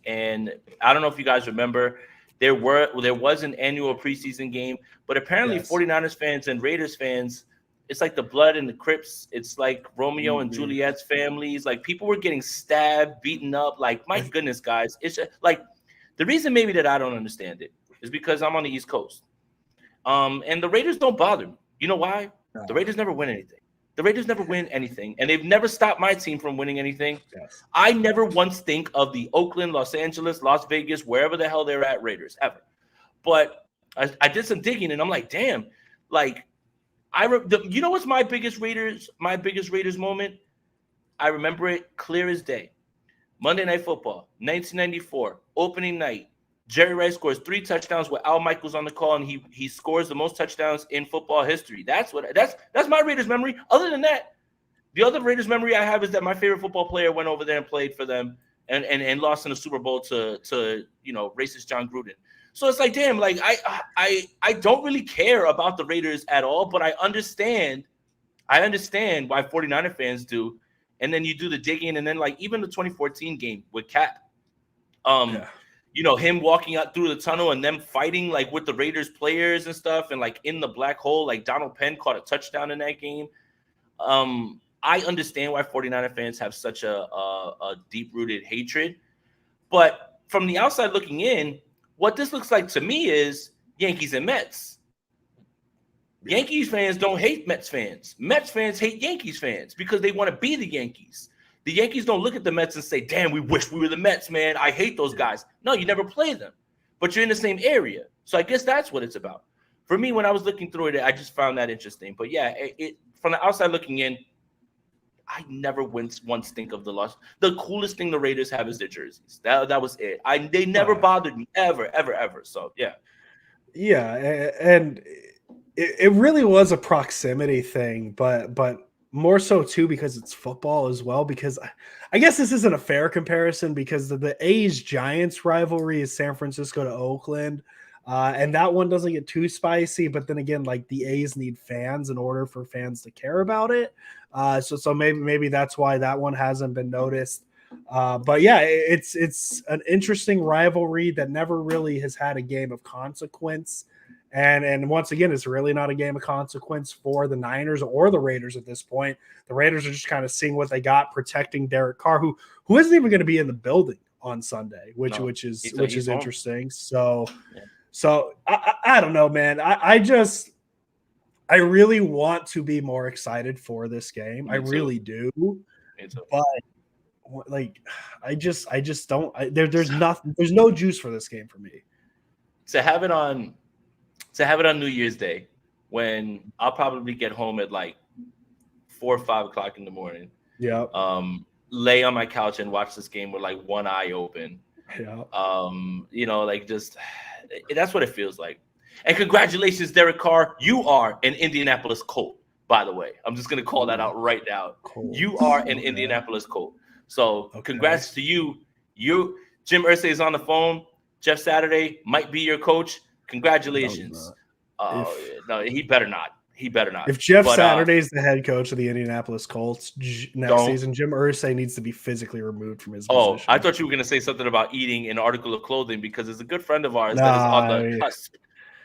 Speaker 2: And I don't know if you guys remember, there was an annual preseason game, but apparently 49ers fans and Raiders fans, it's like the blood and the Crips. It's like Romeo and Juliet's families. Like people were getting stabbed, beaten up. Like, my goodness, guys. It's just, like, the reason maybe that I don't understand it is because I'm on the East Coast. And the Raiders don't bother me. You know why? The Raiders never win anything. The Raiders never win anything, and they've never stopped my team from winning anything. Yes. I never once think of the Oakland, Los Angeles, Las Vegas, wherever the hell they're at Raiders, ever. But I did some digging, and I'm like, damn, like, you know what's my biggest Raiders moment? I remember it clear as day. Monday Night Football, 1994, opening night. Jerry Rice scores 3 touchdowns with Al Michaels on the call, and he scores the most touchdowns in football history. That's my Raiders memory. Other than that, the other Raiders memory I have is that my favorite football player went over there and played for them and lost in the Super Bowl to racist John Gruden. So it's like, damn, like I don't really care about the Raiders at all, but I understand why 49er fans do. And then you do the digging, and then like even the 2014 game with Cap, him walking out through the tunnel and them fighting like with the Raiders players and stuff, and like in the black hole, like Donald Penn caught a touchdown in that game. I understand why 49er fans have such a deep-rooted hatred, but from the outside looking in, what this looks like to me is Yankees and Mets. Yankees fans don't hate Mets fans. Mets fans hate Yankees fans because they want to be the Yankees. The Yankees don't look at the Mets and say, damn, we wish we were the Mets, man. I hate those guys. No, you never play them, but you're in the same area. So I guess that's what it's about. For me, when I was looking through it, I just found that interesting. But yeah, it from the outside looking in, I never once think of the loss. The coolest thing the Raiders have is their jerseys. That was it. They never bothered me ever. So yeah.
Speaker 1: Yeah, and it really was a proximity thing, but more so too because it's football as well. Because I guess this isn't a fair comparison because the A's Giants rivalry is San Francisco to Oakland. And that one doesn't get too spicy, but then again, like the A's need fans in order for fans to care about it. So maybe that's why that one hasn't been noticed. But yeah, it's an interesting rivalry that never really has had a game of consequence. And once again, it's really not a game of consequence for the Niners or the Raiders at this point. The Raiders are just kind of seeing what they got, protecting Derek Carr, who isn't even going to be in the building on Sunday, which is interesting. So. Yeah. So I don't know, man. I really want to be more excited for this game. I really do. But like, I just don't. There's nothing. There's no juice for this game for me.
Speaker 2: To have it on New Year's Day, when I'll probably get home at like 4 or 5 o'clock in the morning.
Speaker 1: Yeah.
Speaker 2: Lay on my couch and watch this game with like one eye open.
Speaker 1: Yeah.
Speaker 2: Like just. That's what it feels like. And congratulations, Derek Carr. You are an Indianapolis Colt, by the way. I'm just going to call that out right now. Colt. You are an Indianapolis Colt. So congrats to you. Jim Irsay is on the phone. Jeff Saturday might be your coach. Congratulations. No, he better not. He better not.
Speaker 1: If Jeff Saturday is the head coach of the Indianapolis Colts next season, Jim Irsay needs to be physically removed from his position.
Speaker 2: I thought you were going to say something about eating an article of clothing because it's a good friend of ours that is on the cusp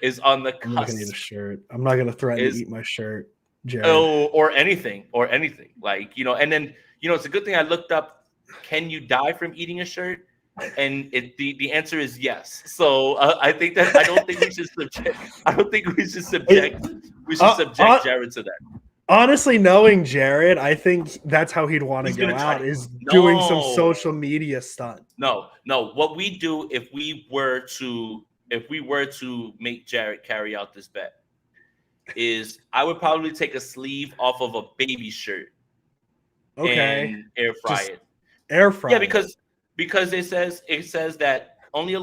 Speaker 2: is on the
Speaker 1: I'm not gonna eat a
Speaker 2: cusp.
Speaker 1: shirt. I'm not gonna threaten to eat my shirt, Jared.
Speaker 2: Or anything. Like, and then, it's a good thing I looked up, can you die from eating a shirt? And the answer is yes. So I think that I don't think we should subject Jared to that.
Speaker 1: Honestly, knowing Jared, I think that's how he'd want to go out, is doing some social media stunt.
Speaker 2: No. What we do if we were to make Jared carry out this bet is I would probably take a sleeve off of a baby shirt.
Speaker 1: Okay.
Speaker 2: And air fry it.
Speaker 1: Air fry.
Speaker 2: Yeah, because it says that only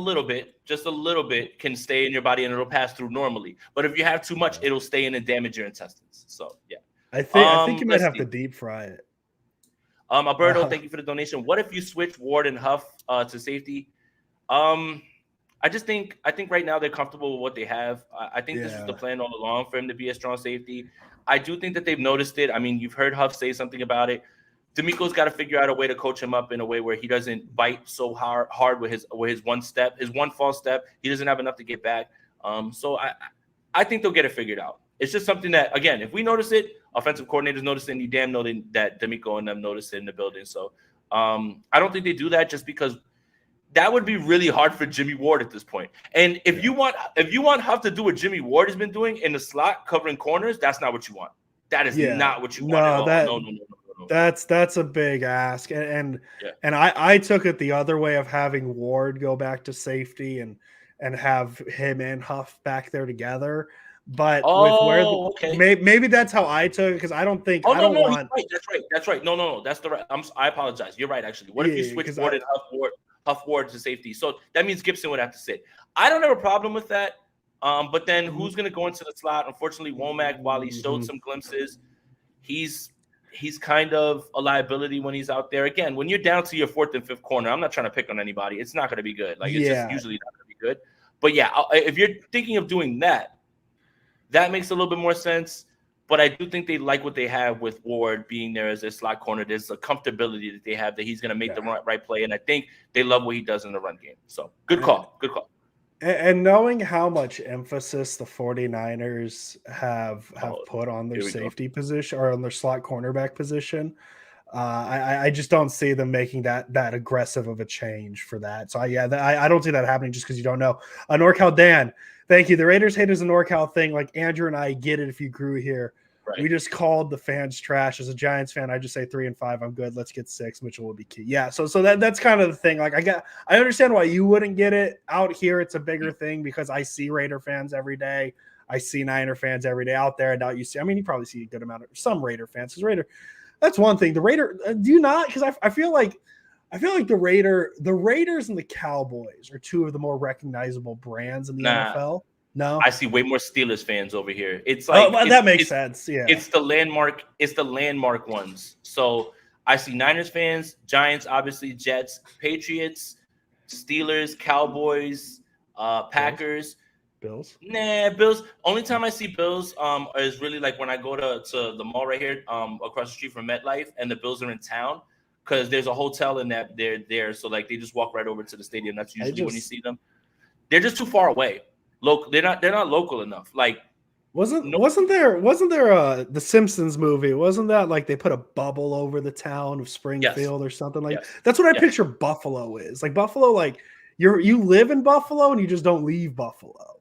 Speaker 2: just a little bit can stay in your body and it'll pass through normally. But if you have too much, it'll stay in and damage your intestines. So yeah.
Speaker 1: I think you might have to deep fry it.
Speaker 2: Alberto, thank you for the donation. What if you switch Ward and Huff to safety? I think right now they're comfortable with what they have. I think this was the plan all along for him to be a strong safety. I do think that they've noticed it. I mean, you've heard Huff say something about it. D'Amico's got to figure out a way to coach him up in a way where he doesn't bite so hard with his one false step. He doesn't have enough to get back. So I think they'll get it figured out. It's just something that, again, if we notice it, offensive coordinators notice it, and you damn know that D'Amico and them notice it in the building. So I don't think they do that just because that would be really hard for Jimmy Ward at this point. And if you want Huff to do what Jimmy Ward has been doing in the slot covering corners, that's not what you want. That is not what you want. No.
Speaker 1: That's a big ask. And I took it the other way of having Ward go back to safety and have him and Huff back there together. But maybe that's how I took it, because I don't think
Speaker 2: That's right. No. That's the right. I apologize. You're right, actually. What if you switch Ward and Huff Ward to safety? So that means Gibson would have to sit. I don't have a problem with that. But then who's going to go into the slot? Unfortunately, Womack, while he showed some glimpses, he's kind of a liability when he's out there. Again, when you're down to your fourth and fifth corner, I'm not trying to pick on anybody. It's not going to be good. Like, it's just usually not going to be good. But yeah, if you're thinking of doing that, that makes a little bit more sense. But I do think they like what they have with Ward being there as their slot corner. There's a comfortability that they have that he's going to make the right play. And I think they love what he does in the run game. So good call.
Speaker 1: And knowing how much emphasis the 49ers have put on their safety position or on their slot cornerback position, I just don't see them making that aggressive of a change for that. So I don't see that happening just because you don't know. NorCal Dan, thank you. The Raiders hate is a NorCal thing. Like Andrew and I get it if you grew here. Right. We just called the fans trash. As a Giants fan, I just say 3 and 5. I'm good. Let's get 6. Mitchell will be key. Yeah. So that's kind of the thing. Like I understand why you wouldn't get it out here. It's a bigger thing because I see Raider fans every day. I see Niner fans every day out there. I doubt you see. I mean, you probably see a good amount of some Raider fans. Because that's one thing. The Raider, do you not? Because I feel like the Raiders and the Cowboys are two of the more recognizable brands in the NFL. No,
Speaker 2: I see way more Steelers fans over here. It's like
Speaker 1: that makes sense. Yeah,
Speaker 2: it's the landmark ones. So I see Niners fans, Giants, obviously, Jets, Patriots, Steelers, Cowboys, Packers,
Speaker 1: Bills.
Speaker 2: Nah, Bills. Only time I see Bills is really like when I go to the mall right here across the street from MetLife, and the Bills are in town because there's a hotel in that they're there. So like they just walk right over to the stadium. That's usually when you see them. They're just too far away. They're not local enough. Like
Speaker 1: wasn't there the Simpsons movie? Wasn't that like they put a bubble over the town of Springfield or something like that? That's what I picture Buffalo is. Like Buffalo, like you live in Buffalo and you just don't leave Buffalo.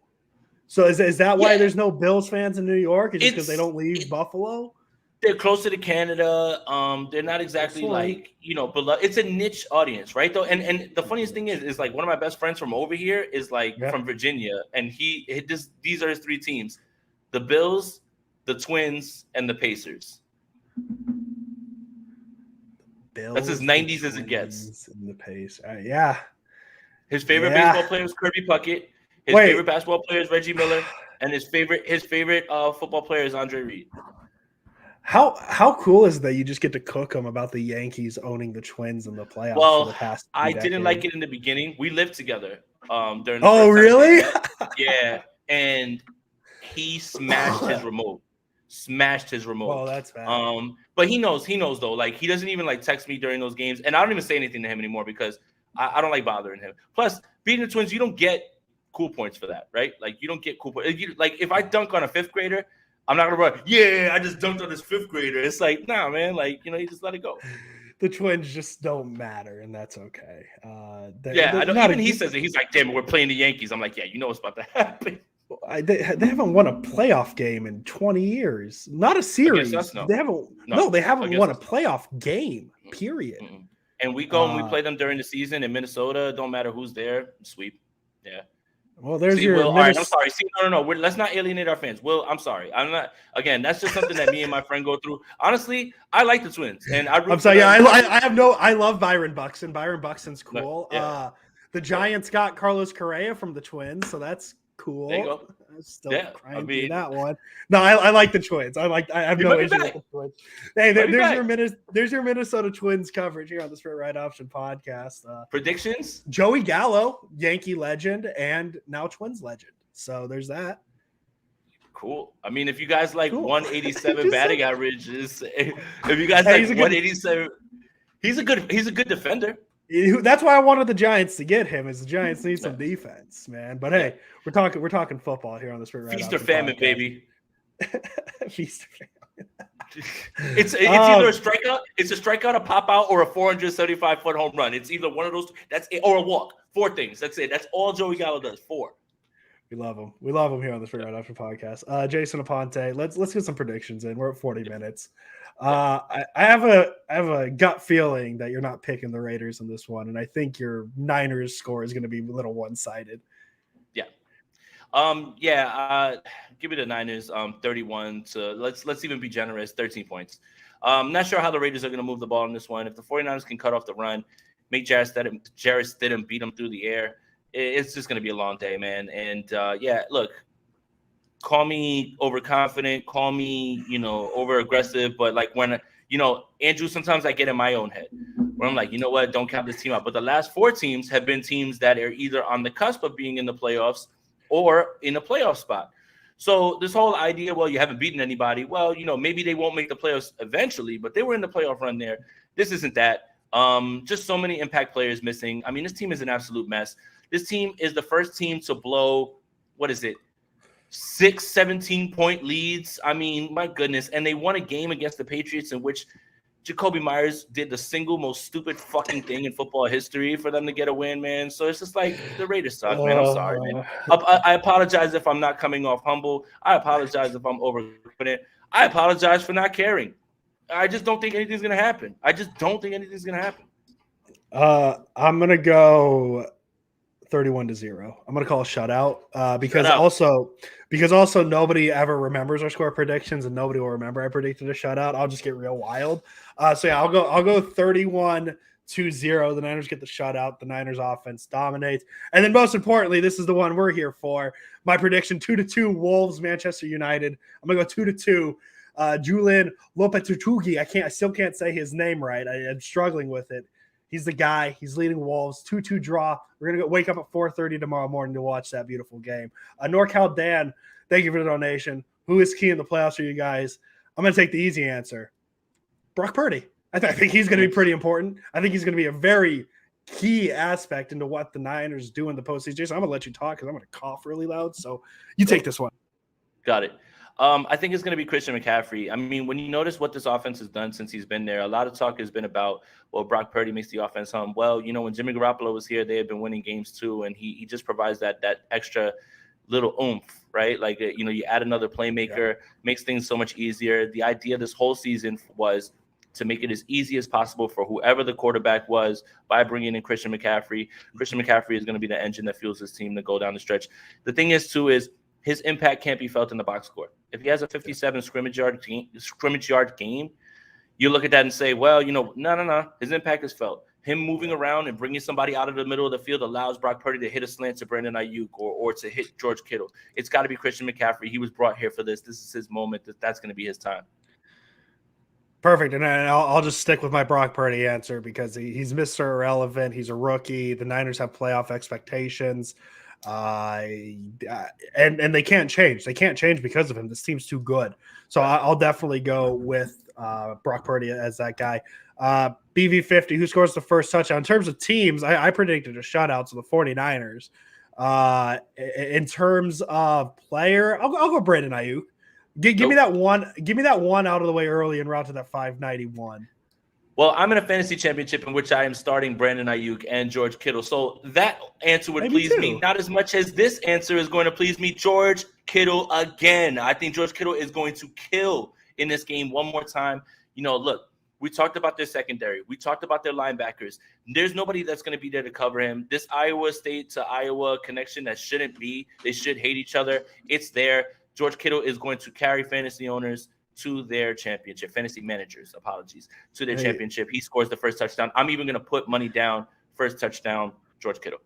Speaker 1: So is that why there's no Bills fans in New York? It's just because they don't leave Buffalo?
Speaker 2: They're closer to Canada. They're not exactly like, but it's a niche audience, right? Though, and the funniest thing is like one of my best friends from over here is like from Virginia, and these are his 3 teams: the Bills, the Twins, and the Pacers. That's as 90s as it gets.
Speaker 1: And the Pacers,
Speaker 2: His favorite baseball player is Kirby Puckett. His favorite basketball player is Reggie Miller, and his favorite football player is Andre Reed.
Speaker 1: How cool is that you just get to cook them about the Yankees owning the Twins in the playoffs for the past 2 decades?
Speaker 2: Didn't like it in the beginning. We lived together during the
Speaker 1: Oh, really?
Speaker 2: Yeah, and he smashed his remote. Oh, that's bad. But he knows though. Like he doesn't even like text me during those games, and I don't even say anything to him anymore because I don't like bothering him. Plus, beating the Twins, you don't get cool points for that, right? Like you don't get cool points. Like if I dunk on a fifth grader, I'm not gonna run. Yeah, I just dunked on this fifth grader. It's like, nah, man. Like you just let it go.
Speaker 1: The Twins just don't matter, and that's okay.
Speaker 2: Yeah, I know.
Speaker 1: Not
Speaker 2: Even he says it. He's like, damn it, we're playing the Yankees. I'm like, yeah, you know what's about to happen.
Speaker 1: They haven't won a playoff game in 20 years. Not a series.
Speaker 2: Us, no.
Speaker 1: They haven't won a playoff game. Period.
Speaker 2: Mm-mm. And we go and we play them during the season in Minnesota. Don't matter who's there. Sweep. Yeah.
Speaker 1: Well, there's
Speaker 2: Will, all right, I'm sorry. See, no. Let's not alienate our fans. Will, I'm sorry. I'm not. Again, that's just something that me and my friend go through. Honestly, I like the Twins, and I'm
Speaker 1: sorry. Yeah, I love Byron Buxton. Byron Buxton's cool.
Speaker 2: Yeah.
Speaker 1: The Giants got Carlos Correa from the Twins, so that's cool.
Speaker 2: There you go.
Speaker 1: I'm still crying through that one. No, I like the Twins. I have no issue with the Twins. Hey, there's your Minnesota Twins coverage here on the Straight Right Option podcast.
Speaker 2: Predictions?
Speaker 1: Joey Gallo, Yankee legend, and now Twins legend. So there's that.
Speaker 2: Cool. I mean, if you guys like 187 batting averages, if you guys like 187, he's a good defender.
Speaker 1: That's why I wanted the Giants to get him. Is the Giants need some defense, man? But hey, we're talking football here on this.
Speaker 2: Feast or famine, baby.
Speaker 1: Feast or famine.
Speaker 2: It's either a strikeout, it's a strikeout, a pop out, or a 475-foot home run. It's either one of those. That's it, or a walk. 4 things. That's it. That's all Joey Gallo does. 4.
Speaker 1: We love him. We love him here on the Straight Right Option podcast. Jason Aponte, let's get some predictions in. We're at 40 minutes. I have a gut feeling that you're not picking the Raiders in this one, and I think your Niners score is going to be a little one-sided.
Speaker 2: Give me the Niners 31 to let's even be generous, 13 points. Not sure how the Raiders are going to move the ball in this one. If the 49ers can cut off the run, make Jarrett Stidham beat them through the air, it's just going to be a long day, man. And look, call me overconfident, call me, over aggressive, but like when, Andrew, sometimes I get in my own head where I'm like, you know what, don't count this team out. But the last 4 teams have been teams that are either on the cusp of being in the playoffs or in a playoff spot. So this whole idea, well, you haven't beaten anybody. Well, maybe they won't make the playoffs eventually, but they were in the playoff run there. This isn't that. Just so many impact players missing. I mean, this team is an absolute mess. This team is the first team to blow, 6 17-point leads. I mean, my goodness. And they won a game against the Patriots in which Jacoby Myers did the single most stupid fucking thing in football history for them to get a win, man. So it's just like the Raiders suck, man. I'm sorry, man. I apologize if I'm not coming off humble. I apologize if I'm overconfident. I apologize for not caring. I just don't think anything's going to happen.
Speaker 1: I'm going to go 31-0. I'm going to call a shutout because also nobody ever remembers our score predictions and nobody will remember I predicted a shutout. I'll just get real wild. I'll go 31-0. The Niners get the shutout. The Niners offense dominates. And then most importantly, this is the one we're here for. My prediction 2-2 Wolves, Manchester United. I'm going to go 2-2. Julian Lopetegui. I still can't say his name right. I'm struggling with it. He's the guy. He's leading Wolves. 2-2 draw. We're going to wake up at 4:30 tomorrow morning to watch that beautiful game. NorCal Dan, thank you for the donation. Who is key in the playoffs for you guys? I'm going to take the easy answer. Brock Purdy. I think he's going to be pretty important. I think he's going to be a very key aspect into what the Niners do in the postseason. Jason, I'm going to let you talk because I'm going to cough really loud. So you take this one.
Speaker 2: Got it. I think it's going to be Christian McCaffrey. I mean, when you notice what this offense has done since he's been there, a lot of talk has been about, well, Brock Purdy makes the offense hum. Well, when Jimmy Garoppolo was here, they had been winning games too, and he just provides that extra little oomph, right? Like, you add another playmaker, makes things so much easier. The idea this whole season was to make it as easy as possible for whoever the quarterback was by bringing in Christian McCaffrey. Christian McCaffrey is going to be the engine that fuels this team to go down the stretch. The thing is, too, is his impact can't be felt in the box score. If he has a 57 scrimmage yard game, you look at that and say, well, no. His impact is felt. Him moving around and bringing somebody out of the middle of the field allows Brock Purdy to hit a slant to Brandon Ayuk or to hit George Kittle. It's got to be Christian McCaffrey. He was brought here for this. This is his moment. That's going to be his time.
Speaker 1: Perfect. And I'll just stick with my Brock Purdy answer because he's Mr. Irrelevant. He's a rookie. The Niners have playoff expectations. And they can't change. They can't change because of him. This team's too good. So I'll definitely go with Brock Purdy as that guy. BV50, who scores the first touchdown. In terms of teams, I predicted a shutout to the 49ers. In terms of player, I'll go Brandon Ayuk. Give me that one. Give me that one out of the way early and route to that 591.
Speaker 2: Well, I'm in a fantasy championship in which I am starting Brandon Ayuk and George Kittle. So that answer would please me, not as much as this answer is going to please me. George Kittle again. I think George Kittle is going to kill in this game one more time. Look, we talked about their secondary. We talked about their linebackers. There's nobody that's going to be there to cover him. This Iowa State to Iowa connection that shouldn't be. They should hate each other. It's there. George Kittle is going to carry fantasy owners to their championship. Fantasy managers, to their championship. He scores the first touchdown. I'm even going to put money down. First touchdown, George Kittle.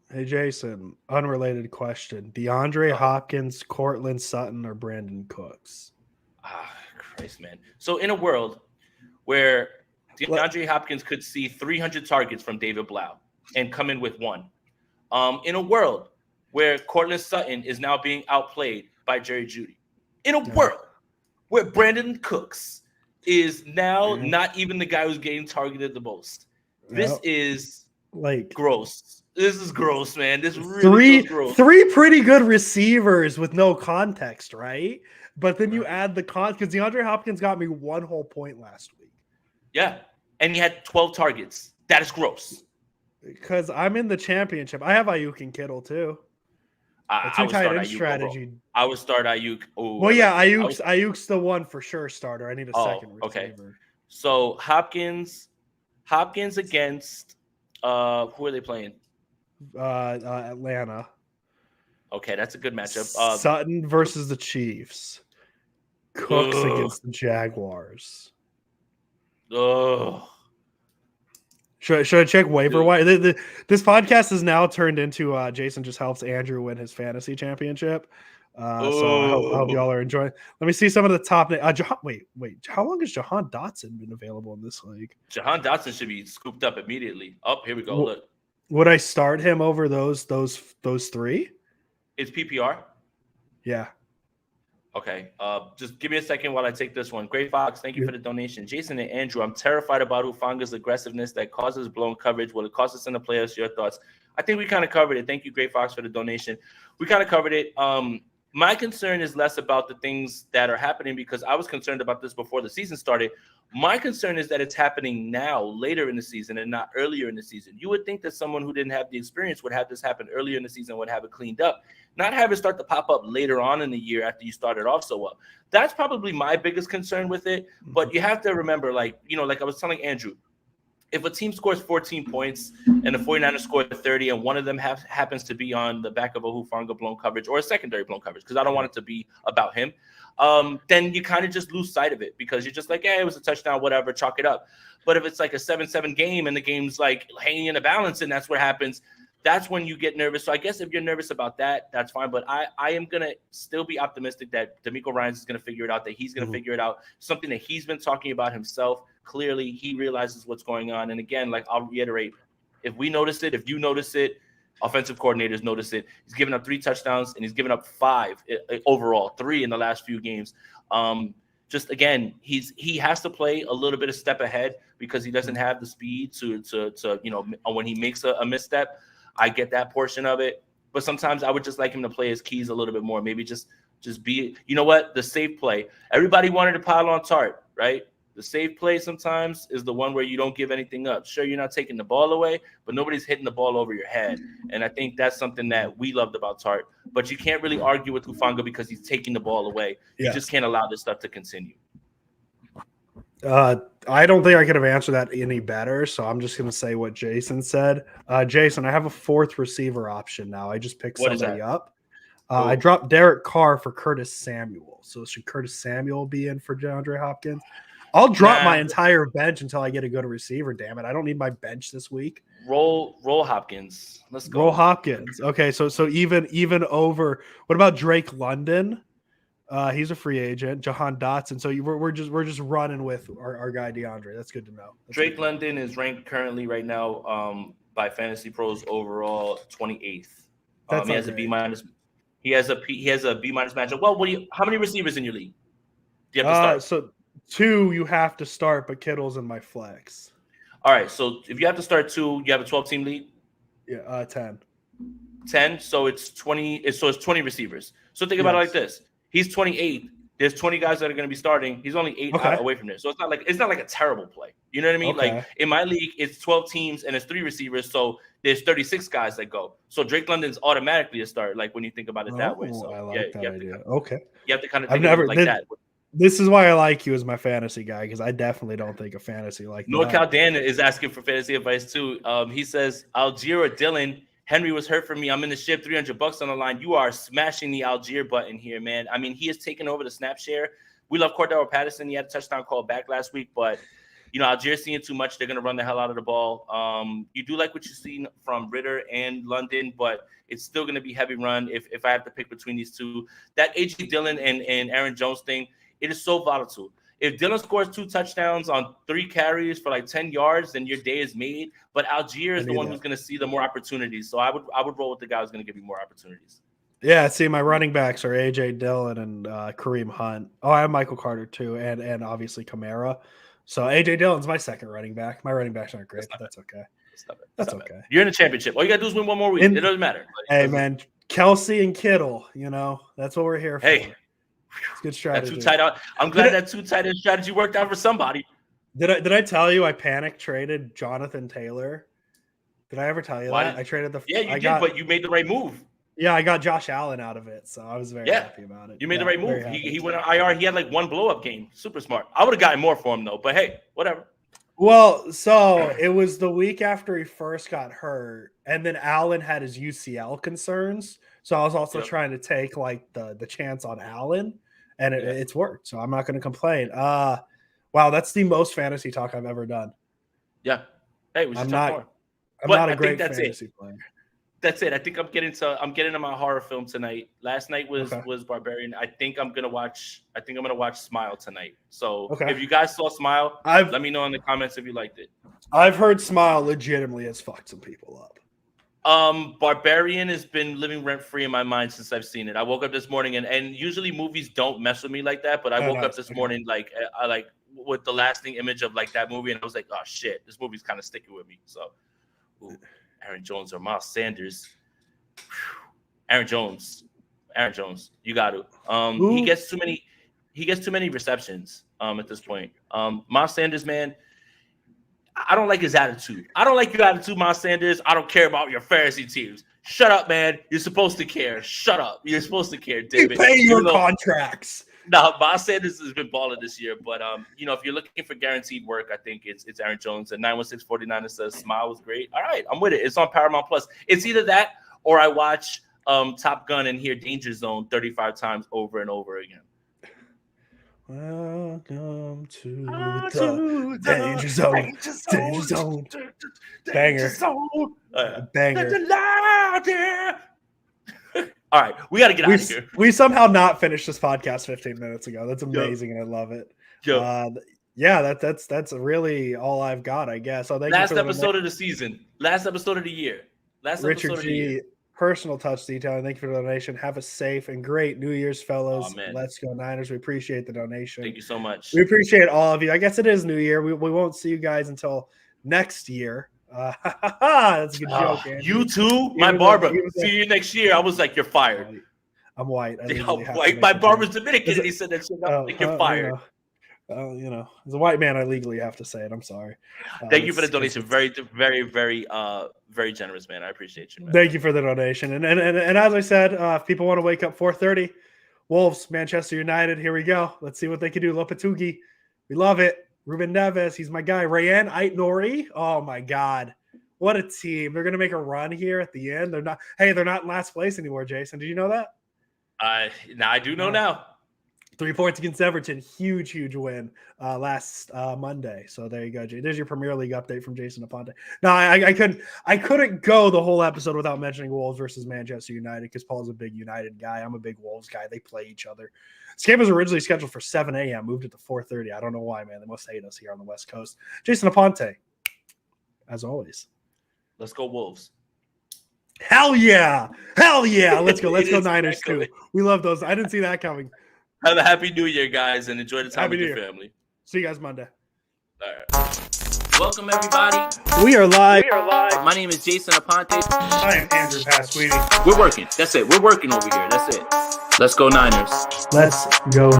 Speaker 1: Hey, Jason, unrelated question. DeAndre Hopkins, Cortland Sutton, or Brandon Cooks?
Speaker 2: Christ, man. So in a world where DeAndre Hopkins could see 300 targets from David Blau and come in with one, in a world where Cortland Sutton is now being outplayed by Jerry Jeudy, in a world where Brandon Cooks is now not even the guy who's getting targeted the most. This is gross. This is gross, man. This really is gross.
Speaker 1: Three pretty good receivers with no context, right? But then you add the because DeAndre Hopkins got me 1 whole point last week.
Speaker 2: Yeah, and he had 12 targets. That is gross.
Speaker 1: Because I'm in the championship. I have Ayuk and Kittle too.
Speaker 2: I would start Ayuk strategy. I would start Ayuk.
Speaker 1: Ayuk's the one for sure starter. I need a second receiver.
Speaker 2: Okay. So Hopkins against who are they playing?
Speaker 1: Atlanta.
Speaker 2: Okay, that's a good matchup.
Speaker 1: Sutton versus the Chiefs. Cooks against the Jaguars. Should I check waiver wire? This podcast has now turned into Jason just helps Andrew win his fantasy championship. So I hope y'all are enjoying. Let me see some of the top. Wait. How long has Jahan Dotson been available in this league?
Speaker 2: Jahan Dotson should be scooped up immediately. Oh, here we go. Look.
Speaker 1: Would I start him over those three?
Speaker 2: It's PPR.
Speaker 1: Yeah.
Speaker 2: Okay, just give me a second while I take this one. Great Fox, thank you for the donation. Jason and Andrew, I'm terrified about Hufanga's aggressiveness that causes blown coverage. Will it cost us in the playoffs? Your thoughts? I think we kind of covered it. Thank you, Great Fox, for the donation. We kind of covered it. My concern is less about the things that are happening because I was concerned about this before the season started. My concern is that it's happening now, later in the season, and not earlier in the season. You would think that someone who didn't have the experience would have this happen earlier in the season, would have it cleaned up, not have it start to pop up later on in the year after you started off so well. That's probably my biggest concern with it. But you have to remember, like I was telling Andrew, if a team scores 14 points and the 49ers score 30 and one of them happens to be on the back of a Hufanga blown coverage or a secondary blown coverage, because I don't want it to be about him, then you kind of just lose sight of it because you're just like, it was a touchdown, whatever, chalk it up. But if it's like a 7-7 game and the game's like hanging in the balance and that's what happens, that's when you get nervous. So I guess if you're nervous about that, that's fine. But I am going to still be optimistic that DeMeco Ryans is going to figure it out, that he's going to figure it out, something that he's been talking about himself. Clearly, he realizes what's going on. And again, like I'll reiterate, if we notice it, if you notice it, offensive coordinators notice it. He's given up 3 touchdowns and he's given up 5 overall, 3 in the last few games. Just again, he has to play a little bit of step ahead because he doesn't have the speed to when he makes a misstep. I get that portion of it, but sometimes I would just like him to play his keys a little bit more. Maybe just be, the safe play. Everybody wanted to pile on Tart, right? The safe play sometimes is the one where you don't give anything up. Sure, you're not taking the ball away, but nobody's hitting the ball over your head. And I think that's something that we loved about Tart. But you can't really argue with Hufanga because he's taking the ball away. Yeah. You just can't allow this stuff to continue.
Speaker 1: I don't think I could have answered that any better, so I'm just going to say what Jason said. Jason, I have a 4th receiver option now. I just picked somebody up. I dropped Derek Carr for Curtis Samuel. So should Curtis Samuel be in for DeAndre Hopkins? I'll drop my entire bench until I get a good receiver, damn it. I don't need my bench this week.
Speaker 2: Roll Hopkins. Let's go.
Speaker 1: Roll Hopkins. Okay, so even over. What about Drake London? He's a free agent. Jahan Dotson. So we're just running with our guy DeAndre. That's good to know.
Speaker 2: Drake London is ranked currently right now by Fantasy Pros overall 28th. He has a B minus. He has a B minus matchup. Well, how many receivers in your league do you have to start?
Speaker 1: So 2 you have to start, but Kittle's in my flex.
Speaker 2: All right. So if you have to start 2, you have a 12-team league.
Speaker 1: Yeah, 10.
Speaker 2: 10, so it's 20. So it's 20 receivers. So think about it like this: he's 28. There's 20 guys that are going to be starting. He's only 8 out away from there. So it's not like a terrible play. You know what I mean? Like in my league, it's 12 teams and it's 3 receivers. So there's 36 guys that go. So Drake London's automatically a start. Like when you think about it that way. So
Speaker 1: I like that idea. You
Speaker 2: have to kind of think of it like that.
Speaker 1: This is why I like you as my fantasy guy, because I definitely don't think of fantasy like that.
Speaker 2: NorCal Dan is asking for fantasy advice too. He says, Algier or Dylan, Henry was hurt for me. I'm in the ship, $300 on the line. You are smashing the Algier button here, man. I mean, he has taken over the snap share. We love Cordero Patterson. He had a touchdown call back last week, but Algier's seeing too much. They're going to run the hell out of the ball. You do like what you've seen from Ritter and London, but it's still going to be heavy run if I have to pick between these two. That A.J. Dillon and Aaron Jones thing, it is so volatile. If Dillon scores 2 touchdowns on 3 carries for like 10 yards, then your day is made. But Algier is the one who's going to see the more opportunities. So I would roll with the guy who's going to give you more opportunities.
Speaker 1: Yeah, see, my running backs are A.J. Dillon and Kareem Hunt. Oh, I have Michael Carter too, and obviously Kamara. So A.J. Dillon's my second running back. My running backs aren't great, but that's okay. That's okay.
Speaker 2: You're in the championship. All you got to do is win one more week. It doesn't matter.
Speaker 1: Hey, man, Kelsey and Kittle, that's what we're here for.
Speaker 2: Hey.
Speaker 1: It's good strategy.
Speaker 2: I'm glad that 2 tight end strategy worked out for somebody.
Speaker 1: Did I tell you I panic traded Jonathan Taylor? Did I ever tell you that? I traded the.
Speaker 2: Yeah, you did, but you made the right move.
Speaker 1: Yeah, I got Josh Allen out of it, so I was very happy about it.
Speaker 2: You made the right move. He went on IR. He had like 1 blow up game. Super smart. I would have gotten more for him though, but hey, whatever.
Speaker 1: Well, so it was the week after he first got hurt, and then Allen had his UCL concerns. So I was also trying to take like the chance on Allen, and it's worked. So I'm not going to complain. Wow, that's the most fantasy talk I've ever done.
Speaker 2: Yeah. Hey, we should talk more.
Speaker 1: I'm not a great fantasy player.
Speaker 2: That's it. I think I'm getting to my horror film tonight. Last night was Barbarian. I think I'm gonna watch Smile tonight. So if you guys saw Smile, let me know in the comments if you liked it.
Speaker 1: I've heard Smile legitimately has fucked some people up.
Speaker 2: Barbarian has been living rent free in my mind since I've seen it. I woke up this morning and usually movies don't mess with me like that, but I woke up this morning like with the lasting image of like that movie, and I was like, oh shit, this movie's kind of sticking with me. So, Aaron Jones or Miles Sanders. Aaron Jones, you got to. He gets too many receptions at this point. Miles Sanders, man. I don't like his attitude. I don't like your attitude, Miles Sanders. I don't care about your fantasy teams. Shut up, man. You're supposed to care. Shut up. You're supposed to care, David.
Speaker 1: You pay your contracts.
Speaker 2: No, Miles Sanders has been balling this year. But, if you're looking for guaranteed work, I think it's Aaron Jones. And 91649 says Smile was great. All right, I'm with it. It's on Paramount Plus. It's either that or I watch Top Gun and hear Danger Zone 35 times over and over again.
Speaker 1: Welcome to the Danger Zone. Danger Zone. Banger. Banger.
Speaker 2: All right, we got to get out of here.
Speaker 1: We somehow not finished this podcast 15 minutes ago. That's amazing, and I love it. That's really all I've got, I guess. So
Speaker 2: last episode of the season. Last episode of the year.
Speaker 1: Richard G. Personal touch detailing. Thank you for the donation. Have a safe and great New Year's, fellas. Let's go Niners. We appreciate the donation.
Speaker 2: Thank you so much.
Speaker 1: We appreciate all of you. I guess it is New Year. We won't see you guys until next year. That's a good joke. Andrew.
Speaker 2: You too, my barber. See you next year. I was like, you're fired.
Speaker 1: I'm white.
Speaker 2: My barber's Dominican, and he said that shit. You're fired.
Speaker 1: As a white man, I legally have to say it. I'm sorry.
Speaker 2: Thank you for the donation. Very, very, very, very generous, man. I appreciate you, man.
Speaker 1: Thank you for the donation. And as I said, if people want to wake up 4:30, Wolves, Manchester United. Here we go. Let's see what they can do. Lopetegui, we love it. Ruben Neves, he's my guy. Rayan Ait-Nouri. Oh my God, what a team! They're gonna make a run here at the end. They're not in last place anymore. Jason, did you know that?
Speaker 2: I do know now.
Speaker 1: 3 points against Everton. Huge win last Monday. So there you go, Jay. There's your Premier League update from Jason Aponte. No, I couldn't go the whole episode without mentioning Wolves versus Manchester United because Paul's a big United guy. I'm a big Wolves guy. They play each other. This game was originally scheduled for 7 a.m. Moved it to 4:30. I don't know why, man. They must hate us here on the West Coast. Jason Aponte, as always.
Speaker 2: Let's go Wolves.
Speaker 1: Hell yeah. Let's go Niners too. We love those. I didn't see that coming.
Speaker 2: Have a happy New Year, guys, and enjoy the time with your family.
Speaker 1: See you guys Monday.
Speaker 2: All right. Welcome, everybody.
Speaker 1: We are live.
Speaker 2: My name is Jason Aponte.
Speaker 3: I am Andrew Pasquini.
Speaker 2: We're working. That's it. We're working over here. That's it. Let's go Niners.
Speaker 3: Let's go